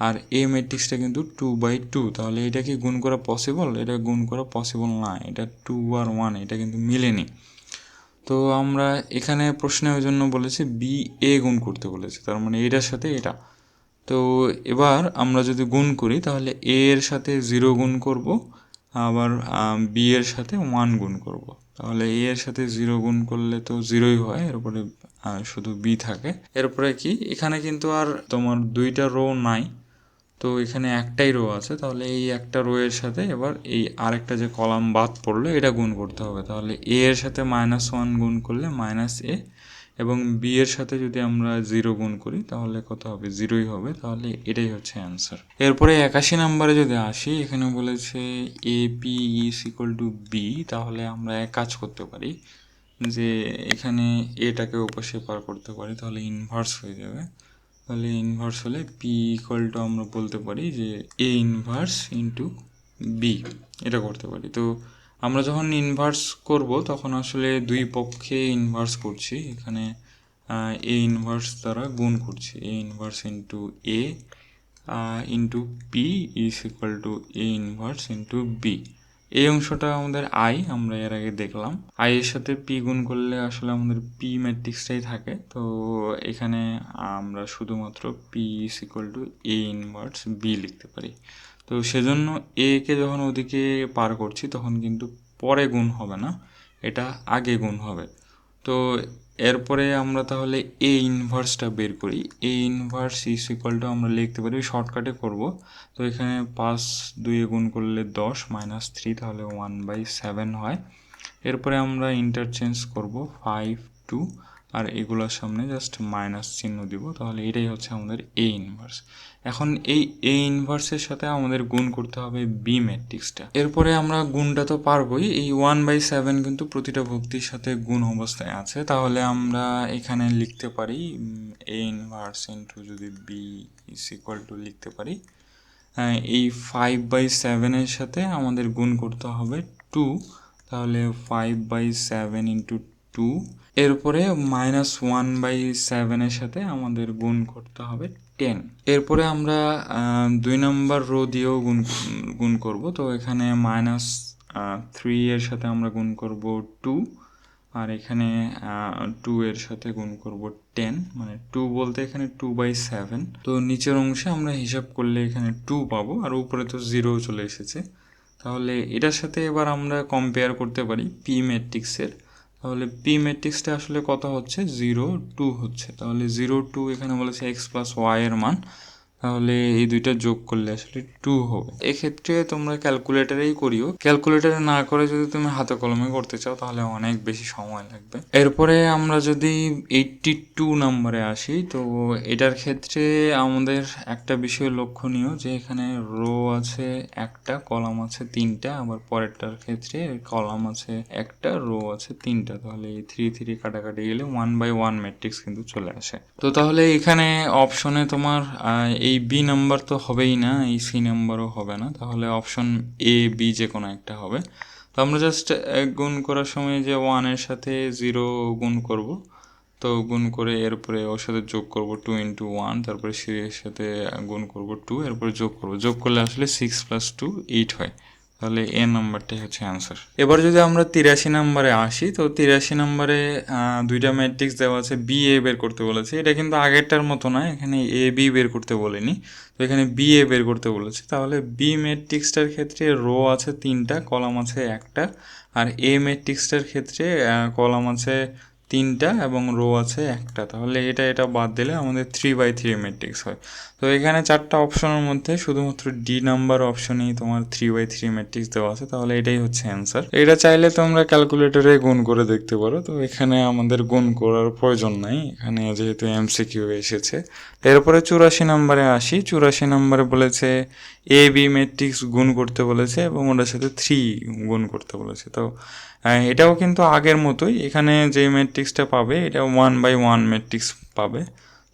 আর এ ম্যাট্রিক্সটা কিন্তু 2/2, তাহলে এটা কি গুণ করা পসিবল, এটা গুণ করা পসিবল না, এটা 2 আর 1 এটা কিন্তু মিলেনি। তো আমরা এখানে প্রশ্নে ওই জন্য বলেছি বি এ গুণ করতে বলেছে, তার মানে এটার সাথে এটা। তো এবার আমরা যদি গুণ করি তাহলে এ এর সাথে 0 গুণ করব, আবার বি এর সাথে 1 গুণ করব, তাহলে এ এর সাথে 0 গুণ করলে তো 0ই হয়, এরপরে শুধু বি থাকে। এরপরে কি এখানে কিন্তু আর তোমার দুইটা রো নাই, তো এখানে একটাই রো আছে, তাহলে এই একটা রো এর সাথে এবার এই আরেকটা যে কলাম বাদ পড়লো এটা গুণ করতে হবে, তাহলে এ এর সাথে -1 গুণ করলে -a, এবং বি এর সাথে যদি আমরা 0 গুণ করি তাহলে কত হবে, 0ই হবে, তাহলে এটাই হচ্ছে অ্যান্সার। এরপরে 81 নম্বরে যদি আসি, এখানে বলেছে A P is equal to B, তাহলে আমরা এক কাজ করতে পারি যে এখানে এটাকে ওপাশে পার করতে পারি, তাহলে ইনভার্স হয়ে যাবে। তাহলে ইনভার্স হলে পি ইকুয়াল টু আমরা বলতে পারি যে এ ইনভার্স ইন্টু বি, এটা করতে পারি। তো আমরা যখন ইনভার্স করব তখন আসলে দুই পক্ষে ইনভার্স করছি, এখানে এ ইনভার্স দ্বারা গুণ করছি, A inverse into A into P is equal to A inverse into B. এই অংশটা আমাদের আই, আমরা এর আগে দেখলাম আই এর সাথে পি গুণ করলে আসলে আমাদের পি ম্যাট্রিক্সটাই থাকে, তো এখানে আমরা শুধুমাত্র P is equal to A inverse B লিখতে পারি। তো সেজন্য এ কে যখন ওদিকে পার করছি তখন কিন্তু পরে গুণ হবে না, এটা আগে গুণ হবে। তো এরপরে আমরা তাহলে এ ইনভার্সটা বের করি, A inverse is equal two আমরা লিখতে পারি, শর্টকাটে করব। তো এখানে 5 গুণ করলে 10 -3, তাহলে 1/7 হয়। এরপরে আমরা ইন্টারচেঞ্জ করব 5 2, আর এগুলোর সামনে জাস্ট মাইনাস চিহ্ন দিব, তাহলে এটাই হচ্ছে আমাদের এ ইনভার্স। এখন এই এ ইনভার্সের সাথে আমাদের গুণ করতে হবে বি ম্যাট্রিক্সটা। এরপরে আমরা গুণটা তো পারবোই, এই 1/7 কিন্তু প্রতিটা ভুক্তির সাথে গুণ অবস্থায় আছে, তাহলে আমরা এখানে লিখতে পারি এ ইনভার্স ইন্টু যদি বি ইজ ইকুয়াল টু লিখতে পারি এই 5/7 সাথে আমাদের গুণ করতে হবে 2, তাহলে 5/7 ইন্টু 2, এরপরে -1/7 সাথে আমাদের গুণ করতে হবে 10। এরপরে আমরা 2 নম্বর রো দিয়েও গুণ করব, তো এখানে -3 এর সাথে আমরা গুণ করব 2, আর এখানে 2 এর সাথে গুণ করব 10, মানে 2 বলতে এখানে 2/7। তো নিচের অংশে আমরা হিসাব করলে এখানে 2 পাবো, আর উপরে তো 0 চলে এসেছে। তাহলে এটার সাথে এবার আমরা কম্পেয়ার করতে পারি পি ম্যাট্রিক্সের। তাহলে পি ম্যাট্রিক্সটা আসলে কত হচ্ছে, 0 2 হচ্ছে। তাহলে 0 2 এখানে বলেছে এক্স প্লাস ওয়াই এর মান, তাহলে এই দুইটা যোগ করলে আসলে 2 হবে। এক্ষেত্রে তোমরা ক্যালকুলেটারেই করিও, ক্যালকুলেটারে না করে যদি তুমি হাতে কলমে করতে চাও তাহলে অনেক বেশি সময় লাগবে। এরপরে আমরা যদি 82 নম্বরে আসি, তো এটার ক্ষেত্রে আমাদের একটা বিষয় লক্ষণীয় যে এখানে রো আছে একটা, কলাম আছে তিনটা, আবার পরেরটার ক্ষেত্রে কলাম আছে একটা, রো আছে তিনটা। তাহলে এই 3 3 কাটাকাটি গেলে 1/1 ম্যাট্রিক্স কিন্তু চলে আসে। তো তাহলে এখানে অপশনে তোমার এই বি নাম্বার তো হবেই না, এই সি নাম্বারও হবে না, তাহলে অপশন এ বি যে কোনো একটা হবে। তো আমরা জাস্ট গুণ করার সময় যে 1-এর সাথে 0 গুণ করব, তো গুণ করে এরপরে ওর সাথে যোগ করব 2 × 1, তারপরে সি এর সাথে গুণ করব 2, এরপরে যোগ করব, যোগ করলে আসলে 6 + 2 8 হয়। তাহলে এ নাম্বারটাই হচ্ছে অ্যান্সার। এবার যদি আমরা 83 নম্বরে আসি, তো 83 নম্বরে দুইটা ম্যাট্রিক্স দেওয়া আছে, বি এ বের করতে বলেছে। এটা কিন্তু আগেরটার মতো না, এখানে এ বি বের করতে বলেনি, তো এখানে বি এ বের করতে বলেছে। তাহলে বি ম্যাট্রিক্সটার ক্ষেত্রে রো আছে তিনটা, কলাম আছে একটা, আর এ ম্যাট্রিক্সটার ক্ষেত্রে কলাম আছে তিনটা এবং রো আছে একটা। তাহলে এটা বাদ দিলে আমাদের 3/3 ম্যাট্রিক্স হয়। তো এখানে চারটা অপশনের মধ্যে শুধুমাত্র ডি নাম্বার অপশনেই তোমার 3/3 ম্যাট্রিক্স দেওয়া আছে, তাহলে এটাই হচ্ছে অ্যান্সার। এটা চাইলে তোমরা ক্যালকুলেটরে গুণ করে দেখতে পারো, তো এখানে আমাদের গুণ করার প্রয়োজন নাই, এখানে যেহেতু এমসিকিউ এসেছে। এরপরে 84 নম্বরে আসি। 84 নম্বরে বলেছে এ বি ম্যাট্রিক্স গুণ করতে বলেছে এবং ওটার সাথে 3 গুণ করতে বলেছে। তো এটাও কিন্তু আগের মতোই, এখানে যে ম্যাট্রিক্সটা পাবে এটা 1/1 ম্যাট্রিক্স পাবে।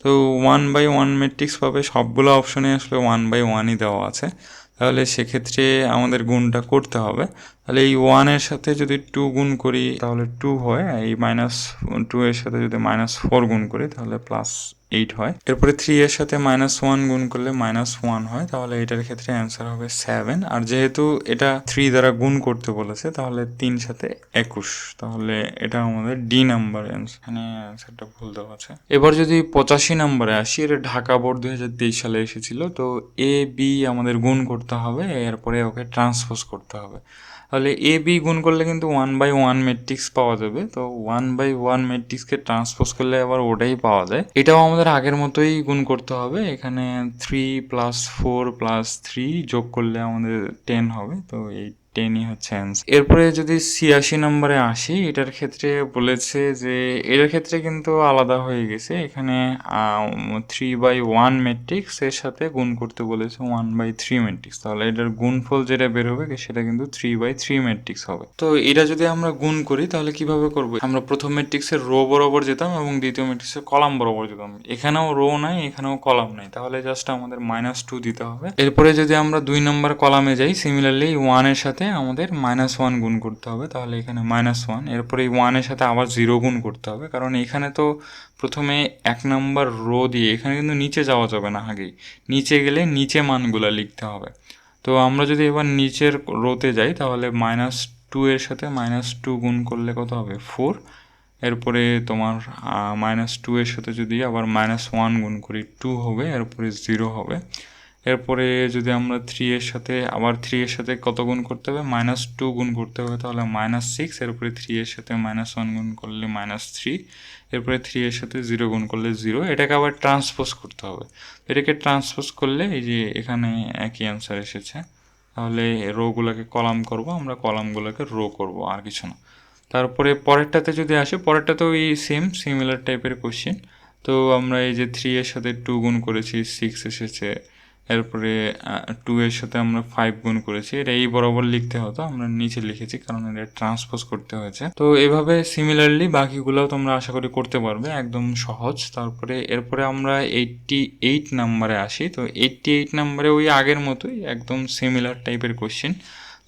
তো 1/1 ম্যাট্রিক্স পাবে, সবগুলো অপশনে আসলে 1/1ই দেওয়া আছে। তাহলে সেক্ষেত্রে আমাদের গুণটা করতে হবে। তাহলে এই 1-এর সাথে যদি 2 গুণ করি তাহলে 2 হয়, এই -2 এর সাথে যদি -4 গুণ করি তাহলে +8 হয়। এরপরে 3 এর সাথে -1 গুণ করলে -1 হয়, তাহলে এটার ক্ষেত্রে অ্যান্সার হবে 7। আর যেহেতু এটা 3 দ্বারা গুণ করতে বলেছে তাহলে 3 সাথে 21, তাহলে এটা আমাদের ডি নাম্বার অ্যান্সার। এখানে অ্যান্সারটা ভুল দেওয়া আছে। এবার যদি 85 নম্বরে আসি, এটা ঢাকা বোর্ড 2023 সালে এসেছিল। তো এ বি আমাদের গুণ করতে হবে, এরপরে ওকে ট্রান্সপোজ করতে হবে। তাহলে এ বি গুণ করলে কিন্তু 1/1 ম্যাট্রিক্স পাওয়া যাবে। তো 1/1 ম্যাট্রিক্সকে ট্রান্সপোজ করলে আবার ওটাই পাওয়া যায়। এটাও আমাদের আগের মতোই গুণ করতে হবে, এখানে 3 + 4 + 3 যোগ করলে আমাদের 10 হবে। তো এই 10ই হচ্ছে অ্যান্সার। এরপরে যদি 86 নম্বরে আসি, এটার ক্ষেত্রে বলেছে যে এটার ক্ষেত্রে কিন্তু আলাদা হয়ে গেছে, এখানে 3/1 ম্যাট্রিক্স এর সাথে গুণ করতে বলেছে 1/3 ম্যাট্রিক্স। তাহলে এটার গুণফল যেটা বের হবে সেটা কিন্তু 3/3 ম্যাট্রিক্স হবে। তো এটা যদি আমরা গুণ করি তাহলে কিভাবে করব, আমরা প্রথম ম্যাট্রিক্সের রো বরাবর যেতাম এবং দ্বিতীয় ম্যাট্রিক্সের কলাম বরাবর যেতাম। এখানেও রো নাই, এখানেও কলাম নাই, তাহলে জাস্ট আমাদের -2 দিতে হবে। এরপরে যদি আমরা 2 নম্বর কলামে যাই, সিমিলারলি 1 এর সাথে আমাদের -1 গুণ করতে হবে, তাহলে এখানে -1। এরপরে এই 1 এর সাথে আবার 0 গুণ করতে হবে, কারণ এখানে তো প্রথমে 1 নম্বর রো দিয়ে এখানে কিন্তু নিচে যাওয়া যাবে না, আগেই নিচে গেলে নিচে মানগুলো লিখতে হবে। তো আমরা যদি এবার নিচের রোতে যাই তাহলে -2 এর সাথে -2 গুণ করলে কত হবে, 4। এরপরে তোমার -2 এর সাথে যদি আবার -1 গুণ করি 2 হবে, এরপরে 0 হবে। এরপরে যদি আমরা 3 এর সাথে আবার 3 এর সাথে কত গুণ করতে হবে, -2 গুণ করতে হবে, তাহলে -6। এরপরে 3 এর সাথে -1 গুণ করলে -3। এরপরে 3 এর সাথে 0 গুণ করলে 0। এটাকে আবার ট্রান্সপোজ করতে হবে। এটাকে ট্রান্সপোজ করলে এই যে এখানে একই অ্যান্সার এসেছে। তাহলে রোগুলোকে কলাম করব, আমরা কলামগুলোকে রো করব, আর কিছু না। তারপরে পরেরটাতে যদি আসি, পরেরটাতেও এই সিমিলার টাইপের কোশ্চেন। তো আমরা এই যে 3 এর সাথে 2 গুণ করেছি, 6 এসেছে। এরপরে 2 এর সাথে আমরা 5 গুণ করেছি, এটা এই বরাবর লিখতে হতো, আমরা নিচে লিখেছি কারণ এটা ট্রান্সপোজ করতে হয়েছে। তো এভাবে সিমিলারলি বাকিগুলোও তোমরা আশা করি করতে পারবে, একদম সহজ। তারপরে এরপরে আমরা 88 নাম্বারে আসি। তো 88 নাম্বারে ওই আগের মতোই একদম সিমিলার টাইপের কোশ্চেন।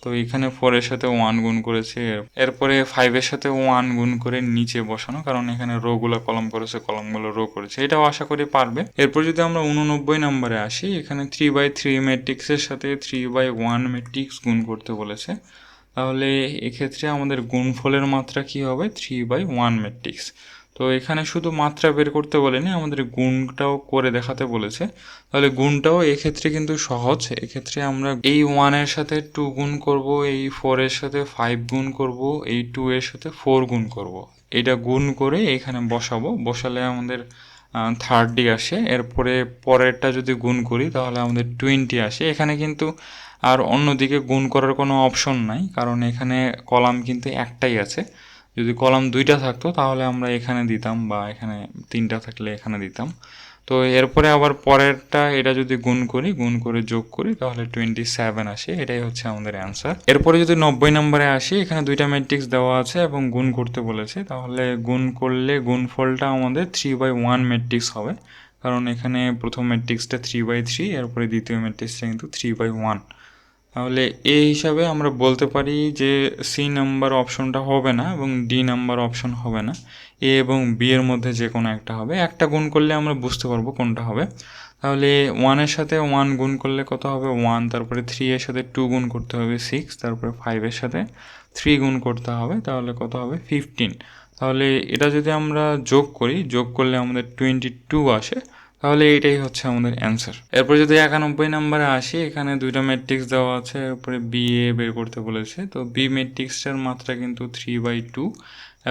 তো এখানে 4 এর সাথে 1 গুণ করেছে, এরপরে 5 এর সাথে 1 গুণ করে নিচে বসানো, কারণ এখানে রোগুলো কলাম করেছে, কলামগুলো রো করেছে, এটাও আশা করি পারবে। এরপর যদি আমরা 89 নম্বরে আসি, এখানে 3/3 ম্যাট্রিক্সের সাথে 3/1 ম্যাট্রিক্স গুণ করতে বলেছে। তাহলে এক্ষেত্রে আমাদের গুণফলের মাত্রা কি হবে 3/1 ম্যাট্রিক্স। তো এখানে শুধু মাত্রা বের করতে বলেনি, আমাদের গুণটাও করে দেখাতে বলেছে। তাহলে গুণটাও এক্ষেত্রে কিন্তু সহজ। এক্ষেত্রে আমরা এই 1-এর সাথে 2 গুণ করব, এই 4-এর সাথে 5 গুণ করব, এই 2-এর সাথে 4 গুণ করব। এটা গুণ করে এখানে বসাবো, বসালে আমাদের 30 আসে। এরপরে পরেরটা যদি গুণ করি তাহলে আমাদের 20 আসে। এখানে কিন্তু আর অন্যদিকে গুণ করার কোনো অপশন নাই, কারণ এখানে কলাম কিন্তু একটাই আছে। যদি কলাম 2টা থাকতো তাহলে আমরা এখানে দিতাম, বা এখানে 3টা থাকলে এখানে দিতাম। তো এরপরে আবার পরেরটা এটা যদি গুণ করি, গুণ করে যোগ করি, তাহলে 27 আসে। এটাই হচ্ছে আমাদের অ্যান্সার। এরপরে যদি 90 নম্বরে আসি, এখানে 2টা ম্যাট্রিক্স দেওয়া আছে এবং গুণ করতে বলেছে। তাহলে গুণ করলে গুণফলটা আমাদের 3/1 ম্যাট্রিক্স হবে, কারণ এখানে প্রথম ম্যাট্রিক্সটা 3/3, এরপরে দ্বিতীয় ম্যাট্রিক্সটা কিন্তু 3/1। তাহলে এই হিসাবে আমরা বলতে পারি যে সি নাম্বার অপশনটা হবে না এবং ডি নাম্বার অপশন হবে না, এ এবং বি এর মধ্যে যে কোনো একটা হবে। একটা গুণ করলে আমরা বুঝতে পারবো কোনটা হবে। তাহলে 1-এর সাথে 1 গুণ করলে কত হবে 1, তারপরে 3-এর সাথে 2 গুণ করতে হবে 6, তারপরে 5-এর সাথে 3 গুণ করতে হবে, তাহলে কত হবে 15। তাহলে এটা যদি আমরা যোগ করি, যোগ করলে আমাদের 22 আসে। তাহলে এইটাই হচ্ছে আমাদের অ্যান্সার। এরপর যদি 91 নম্বরে আসি, এখানে 2টা ম্যাট্রিক্স দেওয়া আছে, এরপরে বি এ বের করতে বলেছে। তো বি ম্যাট্রিক্সটার মাত্রা কিন্তু 3/2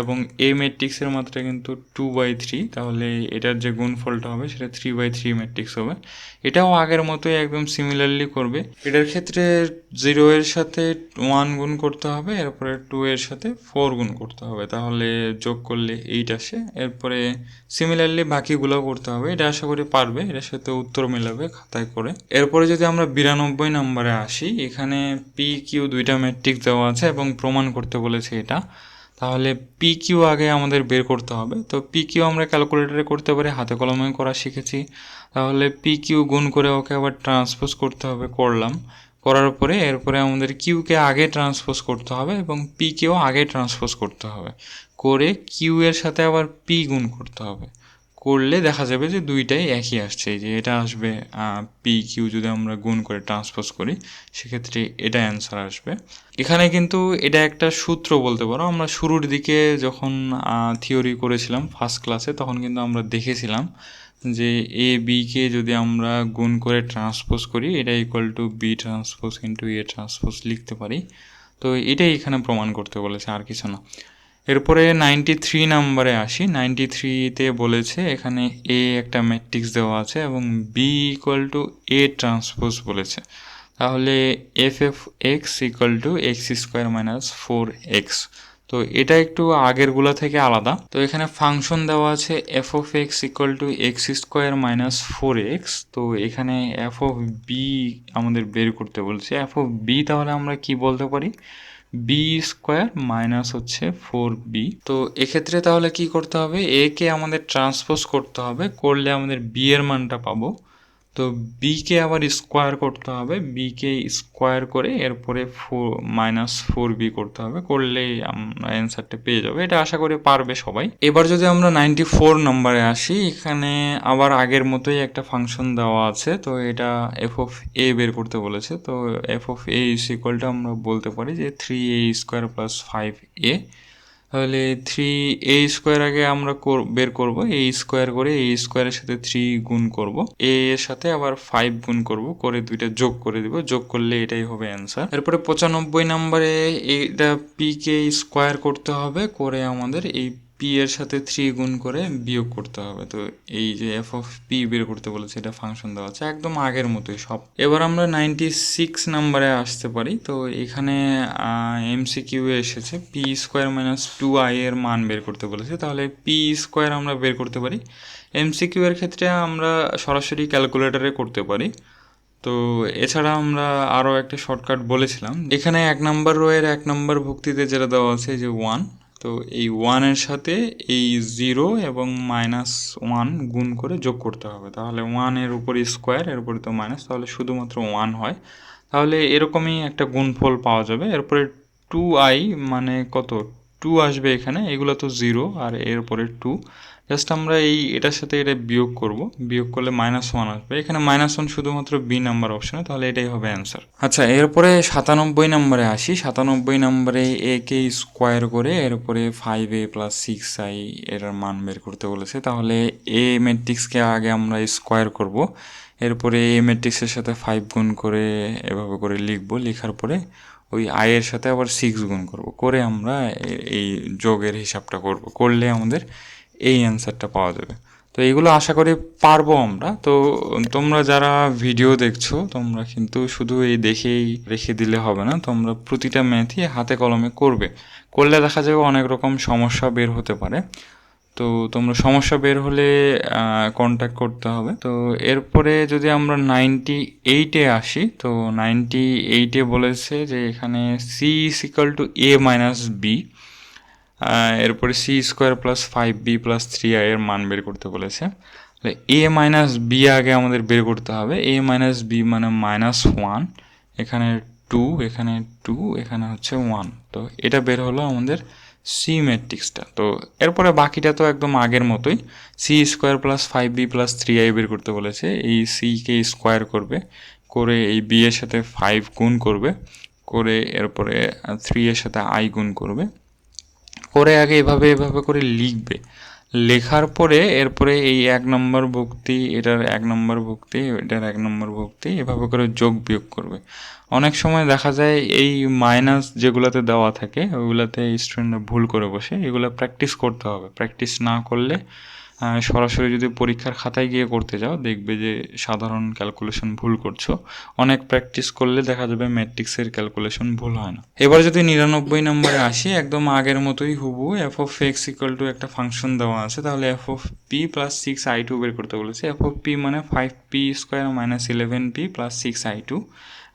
এবং এ ম্যাট্রিক্সের মাত্রা কিন্তু 2/3। তাহলে এটার যে গুণফলটা হবে সেটা 3/3 ম্যাট্রিক্স হবে। এটাও আগের মতোই একদম সিমিলারলি করবে। এটার ক্ষেত্রে 0-এর সাথে 1 গুণ করতে হবে, এরপরে 2-এর সাথে 4 গুণ করতে হবে, তাহলে যোগ করলে 8 আসে। এরপরে সিমিলারলি বাকিগুলো করতে হবে। এটা আশা করি পারবে, এটার সাথে উত্তর মেলাবে খাতায় করে। এরপরে যদি আমরা 92 নম্বরে আসি, এখানে পি কিউ 2টা ম্যাট্রিক্স দেওয়া আছে এবং প্রমাণ করতে বলেছে এটা। তাহলে পি কিউ আগে আমাদের বের করতে হবে। তো পি কিউ আমরা ক্যালকুলেটরে করতে পারি, হাতে কলমে করা শিখেছি। তাহলে পি কিউ গুণ করে ওকে আবার ট্রান্সপোজ করতে হবে, করলাম। করার পরে এরপরে আমাদের কিউকে আগে ট্রান্সপোজ করতে হবে এবং পি কেও আগে ট্রান্সপোজ করতে হবে, করে কিউ এর সাথে আবার পি গুণ করতে হবে। করলে দেখা যাবে যে দুইটাই একই আসছে, যে এটা আসবে পি কিউ যদি আমরা গুণ করে ট্রান্সপোজ করি, সেক্ষেত্রে এটা অ্যান্সার আসবে। এখানে কিন্তু এটা একটা সূত্র বলতে পারো। আমরা শুরুর দিকে যখন থিওরি করেছিলাম ফার্স্ট ক্লাসে, তখন কিন্তু আমরা দেখেছিলাম যে এ বিকে যদি আমরা গুণ করে ট্রান্সপোজ করি, এটা equal to B transpose into A transpose লিখতে পারি। তো এটাই এখানে প্রমাণ করতে বলেছে, আর কিছু না। এরপরে 93 নাম্বারে আসি। 93-তে বলেছে এখানে এ একটা ম্যাট্রিক্স দেওয়া আছে এবং B equal to A transpose বলেছে। তাহলে F F X equal to X square minus 4x। তো এটা একটু আগেরগুলো থেকে আলাদা। তো এখানে ফাংশন দেওয়া আছে F of x equal to X square minus 4x। তো এখানে এফ অফ বি আমাদের বের করতে বলছে। এফ অফ বি তাহলে আমরা কি বলতে পারি, বি স্কোয়ার মাইনাস হচ্ছে 4b। তো এক্ষেত্রে তাহলে কি করতে হবে, এ কে আমাদের ট্রান্সপোজ করতে হবে, করলে আমাদের বি এর মানটা পাবো। তো বিকে আবার স্কোয়ার করতে হবে, বিকে স্কোয়ার করে এরপরে -4b করতে হবে, করলেই আমরা অ্যান্সারটা পেয়ে যাবো। এটা আশা করি পারবে সবাই। এবার যদি আমরা 94 নম্বরে আসি, এখানে আবার আগের মতোই একটা ফাংশন দেওয়া আছে। তো এটা এফ অফ এ বের করতে বলেছে। তো F of A is equal two আমরা বলতে পারি যে 3a স্কোয়ার প্লাস 5a। তাহলে 3a স্কোয়ার আগে আমরা বের করব, এ স্কোয়ার করে এ স্কোয়ারের সাথে 3 গুণ করব, এ এর সাথে আবার 5 গুণ করব, করে দুইটা যোগ করে দিব, যোগ করলে এটাই হবে অ্যান্সার। এরপরে 95 নম্বরে এটা পি কে স্কোয়ার করতে হবে, করে আমাদের এই পি এর সাথে 3 গুণ করে বিয়োগ করতে হবে। তো এই যে এফ অফ পি বের করতে বলেছে, এটা ফাংশন দেওয়া আছে একদম আগের মতোই সব। এবার আমরা 96 নম্বরে আসতে পারি। তো এখানে এমসিকিউ এসেছে পি স্কোয়ার মাইনাস 2i এর মান বের করতে বলেছে। তাহলে পি স্কোয়ার আমরা বের করতে পারি। এমসিকিউ এর ক্ষেত্রে আমরা সরাসরি ক্যালকুলেটরে করতে পারি। তো এছাড়া আমরা আরও একটা শর্টকাট বলেছিলাম, এখানে 1 নম্বর রোয়ের 1 নম্বর ভুক্তিতে যেটা দেওয়া আছে যে 1। তো এই 1-এর সাথে এই 0 এবং -1 গুণ করে যোগ করতে হবে। তাহলে 1-এর উপরে স্কোয়ার, এর উপরে তো মাইনাস, তাহলে শুধুমাত্র 1 হয়। তাহলে এরকমই একটা গুণফল পাওয়া যাবে। এরপরে 2i মানে কত, 2 আসবে এখানে, এগুলো তো 0 আর এর উপরে 2, জাস্ট আমরা এটার সাথে এটা বিয়োগ করব, বিয়োগ করলে -1 আসবে। এখানে -1 শুধুমাত্র বি নাম্বার অপশনে, তাহলে এটাই হবে অ্যান্সার। আচ্ছা, এরপরে 97 নম্বরে আসি। 97 নম্বরে এ কে স্কোয়ার করে এরপরে 5a + 6i এর মান বের করতে বলেছে। তাহলে এ ম্যাট্রিক্সকে আগে আমরা স্কোয়ার করব, এরপরে এ ম্যাট্রিক্সের সাথে 5 গুণ করে এভাবে করে লিখব। লেখার পরে ওই আয়ের সাথে আবার 6 গুণ করব, করে আমরা এই যোগের হিসাবটা করব, করলে আমাদের এই অ্যান্সারটা পাওয়া যাবে। তো এইগুলো আশা করি পারবো আমরা। তো তোমরা যারা ভিডিও দেখছো, তোমরা কিন্তু শুধু এই দেখেই রেখে দিলে হবে না, তোমরা প্রতিটা ম্যাথই হাতে কলমে করবে। করলে দেখা যাবে অনেক রকম সমস্যা বের হতে পারে। তো তোমরা সমস্যা বের হলে কন্ট্যাক্ট করতে হবে। তো এরপরে যদি আমরা 98-এ আসি, তো 98-এ বলেছে যে এখানে সি = a - b, এরপরে c² + 5b + 3i এর মান বের করতে বলেছে। a - b আগে আমাদের বের করতে হবে। a - b মানে -1, এখানে 2, এখানে 2, এখানে হচ্ছে 1। তো এটা বের হলো আমাদের সি ম্যাট্রিক্সটা। তো এরপরে বাকিটা তো একদম আগের মতোই, c² + 5b + 3i বের করতে বলেছে। এই c-কে স্কোয়ার করবে, করে এই b এর সাথে 5 গুণ করবে, করে এরপরে 3 এর সাথে i গুণ করবে, করে আগে এভাবে এভাবে করে লিখবে। লেখার পরে এরপরে এই 1 নম্বর ভুক্তি, এটার 1 নম্বর ভুক্তি, এটার 1 নম্বর ভুক্তি, এভাবে করে যোগ বিয়োগ করবে। অনেক সময় দেখা যায় এই মাইনাস যেগুলোতে দেওয়া থাকে ওইগুলোতে স্টুডেন্টরা ভুল করে বসে। এগুলো প্র্যাকটিস করতে হবে। প্র্যাকটিস না করলে সরাসরি যদি পরীক্ষার খাতায় গিয়ে করতে যাও, দেখবে যে সাধারণ ক্যালকুলেশন ভুল করছো। অনেক প্র্যাকটিস করলে দেখা যাবে ম্যাট্রিক্সের ক্যালকুলেশন ভুল হয় না। এবার যদি 99 নম্বরে আসি, একদম আগের মতোই হুবহু f(x) = একটা ফাংশন দেওয়া আছে, তাহলে f(p + 6i2) বের করতে বলেছে। f(p) মানে 5p² - 11p + 6i2,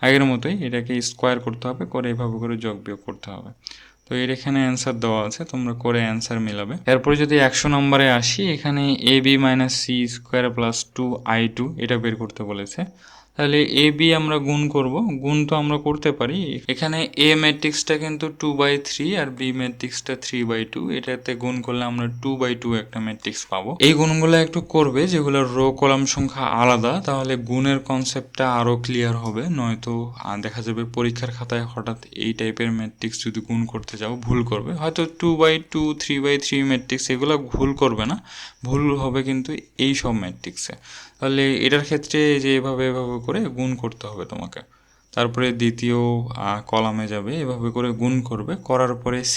আগের মতোই এটাকে স্কোয়ার করতে হবে, করে এভাবে করে যোগ বিয়োগ করতে হবে। তো এর এখানে অ্যান্সার দেওয়া আছে, তোমরা করে অ্যান্সার মিলাবে। এরপরে যদি 100 নম্বরে আসি, এখানে ab - c² + 2i2 এটা বের করতে বলেছে। তাহলে এ বি আমরা গুণ করব, গুণ তো আমরা করতে পারি। এখানে এ ম্যাট্রিক্সটা কিন্তু 2/3 আর বি ম্যাট্রিক্সটা 3/2, এটাতে গুণ করলে আমরা 2/2 একটা ম্যাট্রিক্স পাবো। এই গুণগুলো একটু করবে যেগুলো রো কলাম সংখ্যা আলাদা, তাহলে গুণের কনসেপ্টটা আরও ক্লিয়ার হবে। নয়তো দেখা যাবে পরীক্ষার খাতায় হঠাৎ এই টাইপের ম্যাট্রিক্স যদি গুণ করতে যাও ভুল করবে, হয়তো 2/2, 3/3 ম্যাট্রিক্স এগুলো ভুল করবে না, ভুল হবে কিন্তু এই সব ম্যাট্রিক্সে। তাহলে এটার ক্ষেত্রে যে এভাবে এভাবে করে গুণ করতে হবে তোমাকে। তারপরে দ্বিতীয় কলামে যাবে, এভাবে করে গুণ করবে, করার পরে c²,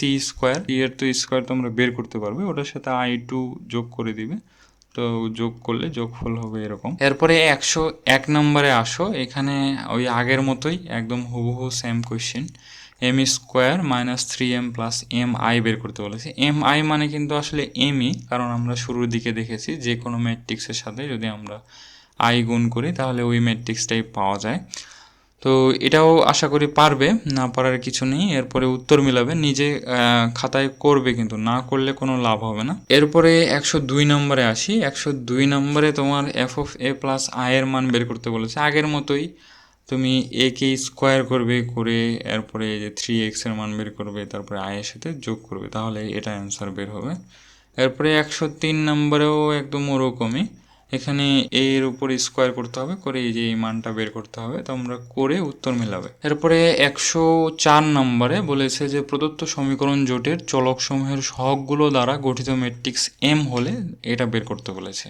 এর তো স্কোয়ার তোমরা বের করতে পারবে, ওটার সাথে i2 যোগ করে দিবে। তো যোগ করলে যোগফল হবে এরকম। এরপরে 101 নম্বরে আসো, এখানে ওই আগের মতোই একদম হুবহু same question. m² - 3m + mi বের করতে বলেছে। mi মানে কিন্তু আসলে mই, কারণ আমরা শুরুর দিকে দেখেছি যে কোনো ম্যাট্রিক্সের সাথে যদি আমরা i গুণ করি তাহলে ওই ম্যাট্রিক্সটাই পাওয়া যায়। তো এটাও আশা করি পারবে, না পারার কিছু নেই। এরপরে উত্তর মিলাবে, নিজে খাতায় করবে, কিন্তু না করলে কোনো লাভ হবে না। এরপরে 102 নম্বরে আসি। 102 নম্বরে তোমার f(a + i) এর মান বের করতে বলেছে। আগের মতোই তুমি a-কে স্কোয়ার করবে, করে এরপরে যে 3x এর মান বের করবে, তারপরে i এর সাথে যোগ করবে, তাহলে এটা অ্যান্সার বের হবে। এরপরে 103 নম্বরেও একদম ওরকমই, এখানে এর উপর স্কোয়ার করতে হবে, করে এই যে এই মানটা বের করতে হবে, তোমরা করে উত্তর মেলাবে। এরপরে 104 নম্বরে বলেছে যে প্রদত্ত সমীকরণ জোটের চলকসমূহের সহগগুলো দ্বারা গঠিত ম্যাট্রিক্স এম হলে এটা বের করতে বলেছে।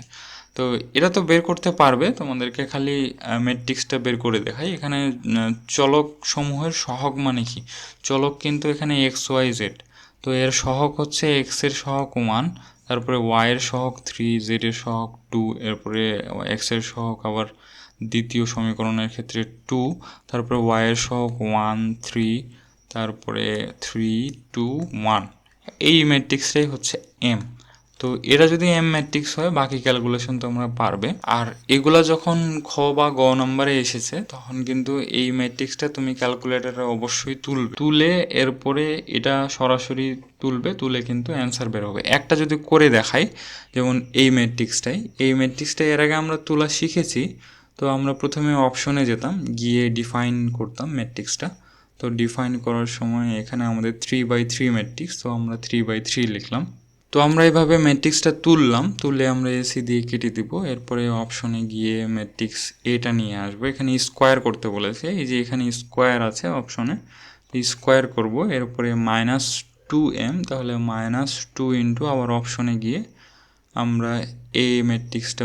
তো এটা তো বের করতে পারবে, তোমাদেরকে খালি ম্যাট্রিক্সটা বের করে দেখাই। এখানে চলক সমূহের সহগ মানে কি, চলক কিন্তু এখানে x, y, z। তো এর সহগ হচ্ছে x এর সহগ 1, তারপরে y এর সহগ 3, z এর সহগ 2, এরপরে x এর সহগ আবার দ্বিতীয় সমীকরণের ক্ষেত্রে 2, তারপরে y এর সহগ 1, 3, তারপরে 3, 2, 1। এই ম্যাট্রিক্সটাই হচ্ছে m। তো এরা যদি এম ম্যাট্রিক্স হয়, বাকি ক্যালকুলেশন তোমরা পারবে। আর এগুলা যখন খ বা গ নম্বরে এসেছে, তখন কিন্তু এই ম্যাট্রিক্সটা তুমি ক্যালকুলেটরে অবশ্যই তুলে এরপরে এটা সরাসরি তুলে কিন্তু অ্যান্সার বের হবে। একটা যদি করে দেখাই, যেমন এই ম্যাট্রিক্সটাই এর আগে আমরা তোলা শিখেছি। তো আমরা প্রথমে অপশনে যেতাম, গিয়ে ডিফাইন করতাম ম্যাট্রিক্সটা। তো ডিফাইন করার সময় এখানে আমাদের 3/3 ম্যাট্রিক্স, তো আমরা 3/3 লিখলাম। তো আমরা এইভাবে ম্যাট্রিক্সটা তুলে আমরা এসি দিয়ে কেটে দিব। এরপরে অপশনে গিয়ে ম্যাট্রিক্স এটা নিয়ে আসবো, এখানে স্কোয়ার করতে বলেছে, এই যে এখানে স্কোয়ার আছে অপশনে, স্কোয়ার করব। এরপরে -2m, তাহলে -2 ইন্টু আবার অপশনে গিয়ে আমরা এ ম্যাট্রিক্সটা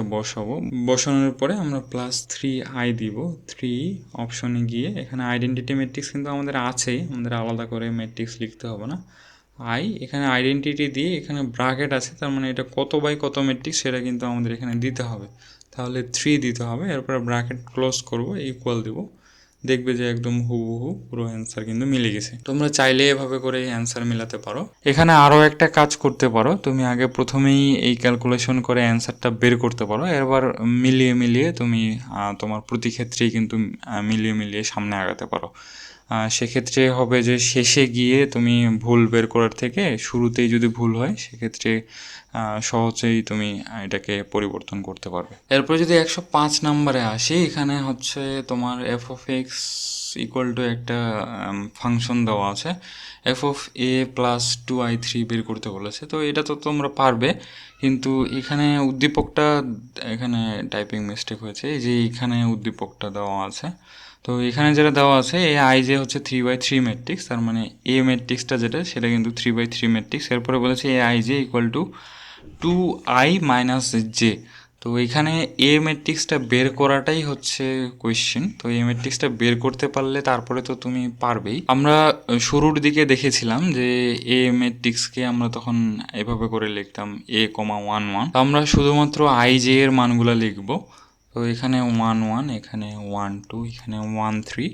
বসানোর পরে আমরা +3i দিব। 3 অপশনে গিয়ে এখানে আইডেন্টিটি ম্যাট্রিক্স কিন্তু আমাদের আছেই, আমাদের আলাদা করে ম্যাট্রিক্স লিখতে হবে না। এখানে আইডেন্টিটি দিয়ে এখানে ব্র্যাকেট আছে, তার মানে এটা কত বাই কত ম্যাট্রিক্স সেটা কিন্তু আমাদের এখানে দিতে হবে, তাহলে 3 দিতে হবে। এরপরে ব্র্যাকেট ক্লোজ করব, ইকুয়াল দিব, দেখবে যে একদম হুবহু পুরো অ্যান্সার কিন্তু মিলে গেছে। তোমরা চাইলে এভাবে করে অ্যান্সার মিলাতে পারো। এখানে আরও একটা কাজ করতে পারো, তুমি আগে প্রথমেই এই ক্যালকুলেশন করে অ্যান্সারটা বের করতে পারো, এবার মিলিয়ে তুমি তোমার প্রতি ক্ষেত্রেই কিন্তু মিলিয়ে সামনে আগাতে পারো। সেক্ষেত্রে হবে যে শেষে গিয়ে তুমি ভুল বের করার থেকে শুরুতেই যদি ভুল হয় সেক্ষেত্রে সহজেই তুমি এটাকে পরিবর্তন করতে পারবে। এরপর যদি 105 নম্বরে আসি, এখানে হচ্ছে তোমার f(x) ইকুয়াল টু একটা ফাংশন দেওয়া আছে, f(a + 2i3) বের করতে বলেছে। তো এটা তো তোমরা পারবে, কিন্তু এখানে উদ্দীপকটা, এখানে টাইপিং মিস্টেক হয়েছে, এই যে এখানে উদ্দীপকটা দেওয়া আছে। তো এখানে যেটা দেওয়া আছে এ আই যে হচ্ছে 3/3 ম্যাট্রিক্স, তার মানে এ ম্যাট্রিক্সটা যেটা সেটা কিন্তু 3/3 ম্যাট্রিক্স। এরপরে বলেছে A I J equal to 2i - j। তো এখানে এ ম্যাট্রিক্সটা বের করাটাই হচ্ছে কোয়েশ্চেন। তো এ ম্যাট্রিক্সটা বের করতে পারলে তারপরে তো তুমি পারবেই। আমরা শুরুর দিকে দেখেছিলাম যে এ ম্যাট্রিক্সকে আমরা তখন এভাবে করে লিখতাম a,1,1। আমরা শুধুমাত্র আই জে এর মানগুলো লিখবো। তো এখানে 1,1, এখানে 1,2, এখানে 1,3,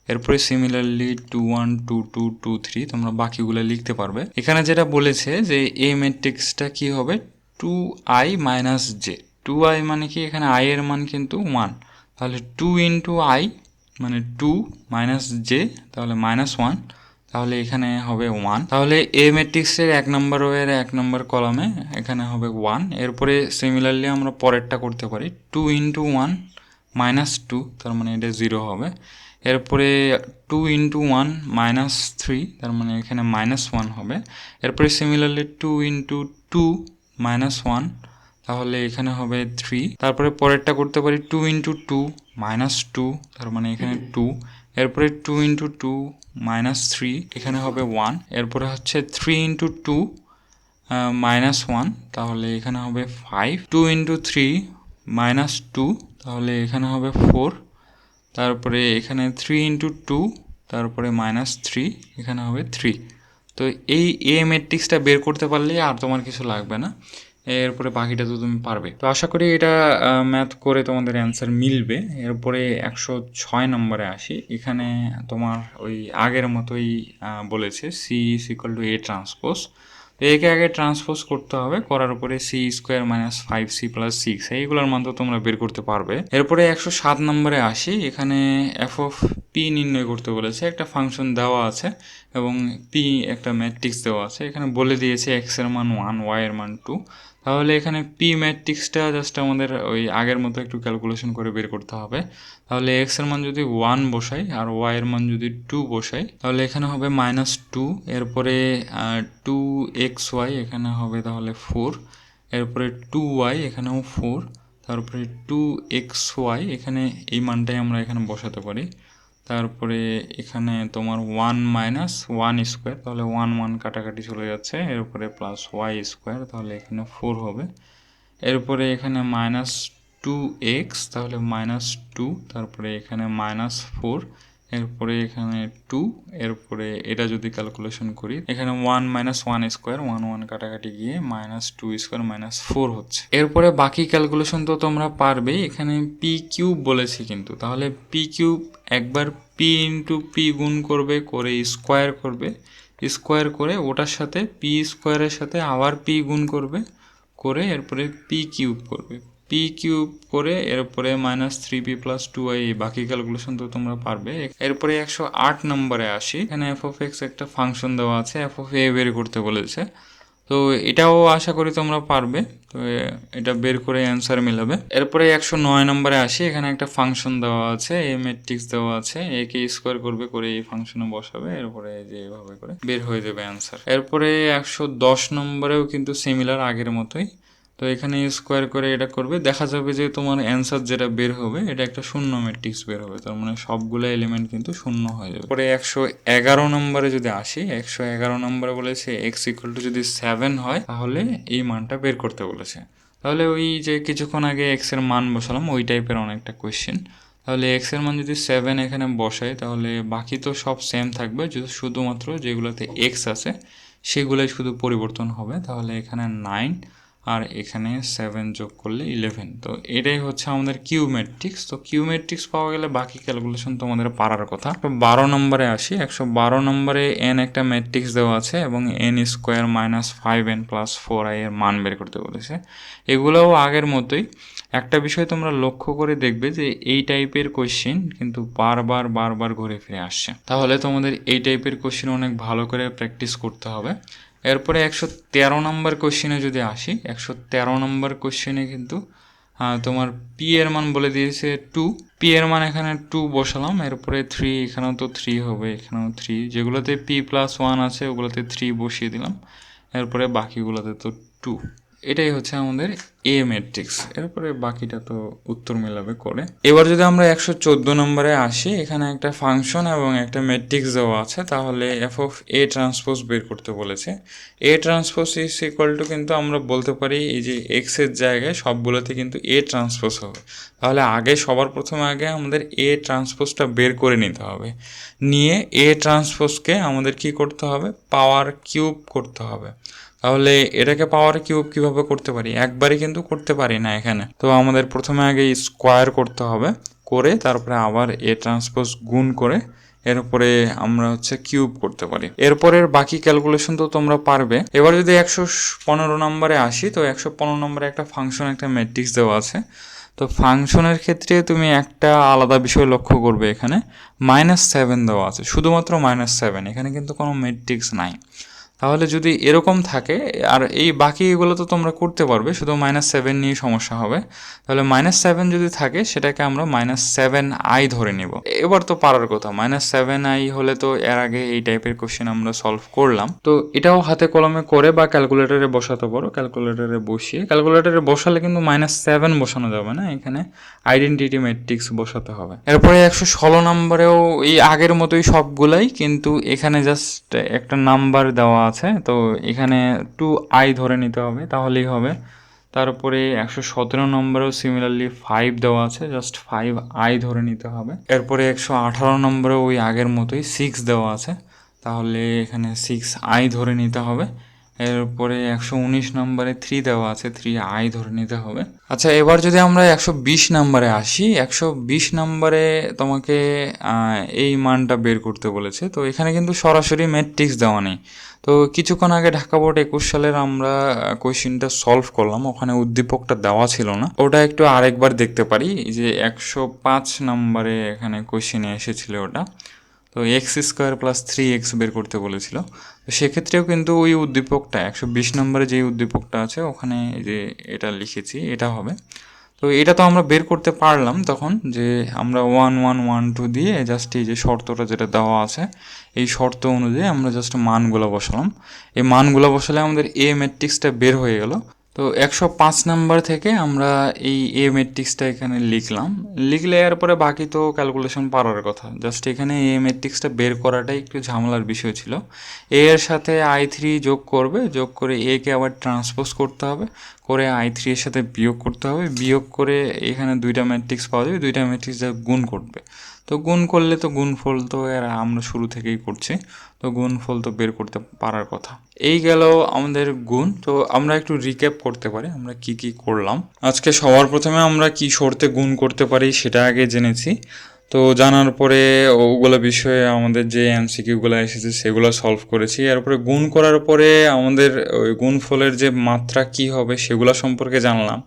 এরপরে সিমিলারলি 2,1, 2,2, 2,3 তোমরা বাকিগুলো লিখতে পারবে। এখানে যেটা বলেছে যে এ ম্যাট্রিক্সটা কি হবে, 2i - j। 2i মানে কি, এখানে i এর মান কিন্তু 1, তাহলে 2 ইন্টু i মানে 2 - j, তাহলে -1, তাহলে এখানে হবে 1। তাহলে এ ম্যাট্রিক্সের 1 নম্বর রোয়ের 1 নম্বর কলামে এখানে হবে 1। এরপরে সিমিলারলি আমরা পরেরটা করতে পারি, 2 ইন্টু 1 -2, তার মানে এটা 0 হবে। এরপরে 2 ইন্টু 1 -3, তার মানে এখানে -1 হবে। এরপরে সিমিলারলি 2 ইন্টু 2 -1, তাহলে এখানে হবে 3। তারপরে পরেরটা করতে পারি 2 ইন্টু 2 -2, তার মানে এখানে 2। এরপরে 2 ইন্টু 2 -3, এখানে হবে 1। এরপরে হচ্ছে 3 ইন্টু 2 -1, তাহলে এখানে হবে 5। 2 ইন্টু 3 -2, তাহলে এখানে হবে 4। তারপরে এখানে 3 ইন্টু 2, তারপরে -3, এখানে হবে 3। তো এই এ ম্যাট্রিক্সটা বের করতে পারলে আর তোমার কিছু লাগবে না, এরপরে বাকিটা তো তুমি পারবে। তো আশা করি এটা ম্যাথ করে তোমাদের অ্যান্সার মিলবে। এরপরে 106 নম্বরে আসি, এখানে তোমার ওই আগের মতোই বলেছে C is equal to A transpose. তো একে আগে ট্রান্সপোজ করতে হবে, করার উপরে c² - 5c + 6 এইগুলোর মান তো তোমরা বের করতে পারবে। এরপরে 107 নম্বরে আসি, এখানে f(p) নির্ণয় করতে বলেছে, একটা ফাংশন দেওয়া আছে এবং p একটা ম্যাট্রিক্স দেওয়া আছে। এখানে বলে দিয়েছে x এর মান 1, y এর মান 2। তাহলে এখানে p ম্যাট্রিক্সটা জাস্ট আমাদের ওই আগের মতো একটু ক্যালকুলেশন করে বের করতে হবে। তাহলে x এর মান যদি 1 বসাই আর y এর মান যদি 2 বসাই, তাহলে এখানে হবে -2। এরপরে 2xy এখানে হবে তাহলে 4। এরপরে 2y এখানেও 4। তারপরে 2xy এখানে এই মানটাই আমরা এখানে বসাতে পারি। তারপরে এখানে তোমার 1 - 1², তাহলে 1 1 কাটাকাটি চলে যাচ্ছে। এরপরে +y², তাহলে এখানে 4 হবে। এরপরে এখানে -2x, তাহলে -2, তারপরে এখানে -4, এরপরে এখানে 2, এরপরে এটা যদি ক্যালকুলেশন করি এখানে 1 - 1², 1 1 কাটাকাটি গিয়ে -2² - 4 হচ্ছে। এরপরে বাকি ক্যালকুলেশন তো তোমরা পারবেই। এখানে p³ বলেছি কিন্তু, তাহলে p³ একবার p ইন্টু p গুণ করবে, করে স্কোয়ার করবে, স্কোয়ার করে ওটার সাথে p² এর সাথে আবার p গুণ করবে, করে এরপরে p³ করবে, p³ করে এরপরে -3p + 2i, বাকি ক্যালকুলেশন তো তোমরা পারবে। এরপরে 108 নম্বরে আসি, এখানে f(x) একটা ফাংশন দেওয়া আছে, f(a) বের করতে বলেছে। তো তো এটাও আশা করি তোমরা পারবে। তো এটা বের করে অ্যান্সার মিলাবে। এরপরে 109 নম্বরে আসি। এখানে একটা ফাংশন দেওয়া আছে, এ ম্যাট্রিক্স দেওয়া আছে, একে স্কোয়ার করবে করে এই ফাংশনে বসাবে, এরপরে এই যে এভাবে করে বের হয়ে যাবে অ্যান্সার। এরপরে 110 নম্বরেও কিন্তু সিমিলার আগের মতোই। তো এখানে স্কোয়ার করে এটা করবে, দেখা যাবে যে তোমার অ্যান্সার যেটা বের হবে এটা একটা শূন্য ম্যাট্রিক্স বের হবে, তার মানে সবগুলো এলিমেন্ট কিন্তু শূন্য হয়ে যাবে। পরে 111 নম্বরে যদি আসি, 111 নম্বরে বলেছে এক্স ইকুয়াল টু যদি 7 হয় তাহলে এই মানটা বের করতে বলেছে। তাহলে ওই যে কিছুক্ষণ আগে এক্স এর মান বসালাম ওই টাইপের অনেকটা কোয়েশ্চেন। তাহলে এক্স এর মান যদি 7 এখানে বসাই তাহলে বাকি তো সব সেম থাকবে, শুধুমাত্র যেগুলোতে এক্স আছে সেগুলোই শুধু পরিবর্তন হবে। তাহলে এখানে 9 আর এখানে 7 যোগ করলে 11। তো এটাই হচ্ছে আমাদের কিউ ম্যাট্রিক্স। তো কিউ ম্যাট্রিক্স পাওয়া গেলে বাকি ক্যালকুলেশন তোমাদের পারার কথা। 12 নম্বরে আসি। 112 নম্বরে এন একটা ম্যাট্রিক্স দেওয়া আছে এবং N square minus 5n plus 4i এর মান বের করতে বলেছে। এগুলোও আগের মতোই। একটা বিষয় তোমরা লক্ষ্য করে দেখবে যে এই টাইপের কোশ্চেন কিন্তু বারবার ঘুরে ফিরে আসছে। তাহলে তোমাদের এই টাইপের কোশ্চেন অনেক ভালো করে প্র্যাকটিস করতে হবে। এরপরে 113 নম্বর কোশ্চেনে যদি আসি, 113 নম্বর কোশ্চেনে কিন্তু তোমার পি এর মান বলে দিয়েছে 2। পি এর মান এখানে 2 বসালাম, এরপরে 3, এখানেও তো 3 হবে, এখানেও 3, যেগুলোতে পি প্লাস 1 আছে ওগুলোতে 3 বসিয়ে দিলাম, এরপরে বাকিগুলোতে তো 2। এটাই হচ্ছে আমাদের এ ম্যাট্রিক্স। এরপরে বাকিটা তো উত্তর মেলাবে করে। এবার যদি আমরা 114 নম্বরে আসি, এখানে একটা ফাংশন এবং একটা ম্যাট্রিক্স দেওয়া আছে, তাহলে এফ অফ এ ট্রান্সপোজ বের করতে বলেছে। এ ট্রান্সপোজ ইজ ইকুয়াল টু কিন্তু আমরা বলতে পারি এই যে এক্স এর জায়গায় সবগুলোতে কিন্তু এ ট্রান্সপোজ হবে। তাহলে সবার প্রথমে আমাদের এ ট্রান্সপোজটা বের করে নিতে হবে। নিয়ে এ ট্রান্সপোজকে আমাদের কি করতে হবে, পাওয়ার কিউব করতে হবে। তাহলে এটাকে পাওয়ার কিউব কিভাবে করতে পারি, একবারই কিন্তু করতে পারি না এখানে। তো আমাদের প্রথমে আগে স্কোয়ার করতে হবে, করে তারপরে আবার এ ট্রান্সপোজ গুণ করে এরপরে আমরা হচ্ছে কিউব করতে পারি। এরপরের বাকি ক্যালকুলেশন তো তোমরা পারবে। এবার যদি 115 নম্বরে আসি, তো 115 নম্বরে একটা ফাংশন একটা ম্যাট্রিক্স দেওয়া আছে। তো ফাংশনের ক্ষেত্রে তুমি একটা আলাদা বিষয় লক্ষ্য করবে, এখানে -7 দেওয়া আছে, শুধুমাত্র -7, এখানে কিন্তু কোনো ম্যাট্রিক্স নাই। তাহলে যদি এরকম থাকে, আর এই বাকি এগুলো তো তোমরা করতে পারবে, শুধু -7 নিয়ে সমস্যা হবে। তাহলে -7 যদি থাকে সেটাকে আমরা -7i ধরে নিব। এবার তো পারার কথা, -7i হলে তো এর আগে এই টাইপের কোশ্চেন আমরা সলভ করলাম। তো এটাও হাতে কলমে করে বা ক্যালকুলেটরে বসাতে পারো, ক্যালকুলেটরে ক্যালকুলেটরে বসালে কিন্তু -7 বসানো যাবে না, এখানে আইডেন্টিটি ম্যাট্রিক্স বসাতে হবে। এরপরে 116 নম্বরেও এই আগের মতোই সবগুলাই, কিন্তু এখানে জাস্ট একটা নাম্বার দেওয়া আছে, তো এখানে 2i ধরে নিতে হবে তাহলেই হবে। তারপরে 117 নম্বরেও সিমিলারলি 5 দেওয়া আছে, জাস্ট 5i ধরে নিতে হবে। এরপরে 118 নম্বরেও ওই আগের মতোই 6 দেওয়া আছে, তাহলে এখানে 6i ধরে নিতে হবে। এরপরে 119 নম্বরে 3 দেওয়া আছে, 3i ধরে নিতে হবে। আচ্ছা, এবার যদি আমরা 120 নম্বরে আসি, 120 নম্বরে তোমাকে এই মানটা বের করতে বলেছে। তো এখানে কিন্তু সরাসরি ম্যাট্রিক্স দেওয়া নেই। তো কিছুক্ষণ আগে ঢাকা বোর্ড 21 সালের আমরা কোয়েশ্চেনটা সলভ করলাম, ওখানে উদ্দীপকটা দেওয়া ছিল না, ওটা একটু আরেকবার দেখতে পারি। এই যে 105 নম্বরে এখানে কোয়েশ্চেনে এসেছিল ওটা। তো এক্স স্কোয়ার প্লাস 3x বের করতে বলেছিল। তো সেক্ষেত্রেও কিন্তু ওই উদ্দীপকটা 120 নম্বরে যেই উদ্দীপকটা আছে ওখানে যে এটা লিখেছি এটা হবে। তো এটা তো আমরা বের করতে পারলাম তখন, যে আমরা 1 1 1 2 দিয়ে জাস্ট এই যে শর্তটা যেটা দেওয়া আছে এই শর্ত অনুযায়ী আমরা জাস্ট মানগুলো বসালাম। এই মানগুলো বসালে আমাদের এ ম্যাট্রিক্সটা বের হয়ে গেল। তো 105 নাম্বার থেকে আমরা এই এ ম্যাট্রিক্সটা এখানে লিখলে এরপরে বাকি তো ক্যালকুলেশন পারার কথা। জাস্ট এখানে এ ম্যাট্রিক্সটা বের করাটাই একটু ঝামেলার বিষয় ছিল। এ এর সাথে i3 যোগ করবে, যোগ করে এ কে আবার ট্রান্সপোজ করতে হবে, করে i3 এর সাথে বিয়োগ করতে হবে, বিয়োগ করে এখানে দুইটা ম্যাট্রিক্স পাওয়া যাবে, দুইটা ম্যাট্রিক্স যা গুণ করবে। তো গুণ করলে তো গুণফল তো এর আমরা শুরু থেকেই করছি, তো গুণফল তো বের করতে পারার কথা। এই গেল আমাদের গুণ। তো আমরা একটু রিক্যাপ করতে পারি আমরা কি করলাম আজকে। সবার প্রথমে আমরা কি শর্তে গুণ করতে পারি সেটা আগে জেনেছি। তো জানার পরে ওগুলো বিষয়ে আমাদের যে এমসিকিউগুলো এসেছে সেগুলো সলভ করেছি। এরপরে গুণ করার পরে আমাদের ওই গুণফলের যে মাত্রা কি হবে সেগুলো সম্পর্কে জানলাম।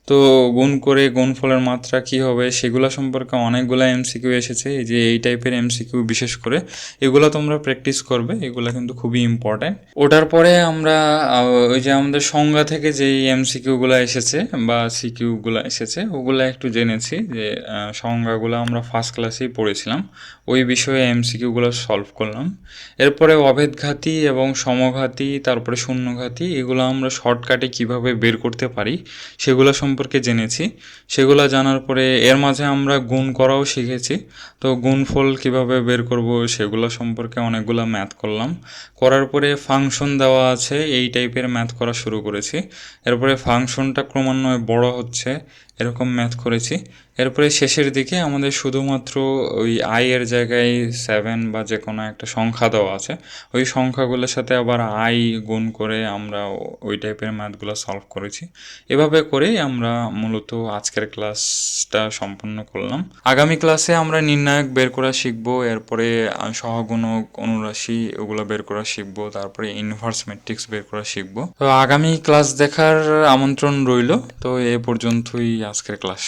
তো গুণ করে গুণফলের মাত্রা কি হবে সেগুলো সম্পর্কে অনেকগুলো এমসিকিউ এসেছে, এই যে এই টাইপের এমসিকিউ বিশেষ করে এগুলো তোমরা প্র্যাকটিস করবে, এগুলো কিন্তু খুবই ইম্পর্ট্যান্ট। ওটার পরে আমরা ওই যে আমাদের সংজ্ঞা থেকে যেই এমসিকিউগুলো এসেছে বা সিকিউগুলো এসেছে ওগুলো একটু জেনেছি, যে সংজ্ঞাগুলো আমরা ফার্স্ট ক্লাসেই পড়েছিলাম, ওই বিষয়ে এমসিকিউগুলো সলভ করলাম। এরপরে অভেদঘাতী এবং সমঘাতী তারপরে শূন্যঘাতী এগুলো আমরা শর্টকাটে কিভাবে বের করতে পারি সেগুলো সম্পর্কে জেনেছি। সেগুলো জানার পরে এর মাঝে আমরা গুণ করাও শিখেছি। তো গুণফল কিভাবে বের করব সেগুলো সম্পর্কে অনেকগুলো ম্যাথ করলাম। করার পরে ফাংশন দেওয়া আছে, এই টাইপের ম্যাথ করা শুরু করেছি। এরপরে ফাংশনটা ক্রমান্বয়ে বড় হচ্ছে এরকম ম্যাথ করেছি। এরপরে শেষের দিকে আমাদের শুধুমাত্র ওই আই এর জায়গায় 7 বা যে কোনো একটা সংখ্যা দেওয়া আছে, ওই সংখ্যাগুলোর সাথে আবার আই গুণ করে আমরা ওই টাইপের ম্যাথগুলো সলভ করেছি। এভাবে করেই আমরা মূলত আজকের ক্লাসটা সম্পন্ন করলাম। আগামী ক্লাসে আমরা নির্ণায়ক বের করা শিখবো, এরপরে সহগুণক, অনুরাশি ওগুলো বের করা শিখবো, তারপরে ইনভার্স ম্যাট্রিক্স বের করা শিখবো। তো আগামী ক্লাস দেখার আমন্ত্রণ রইল। তো এ পর্যন্তই আজকের ক্লাস।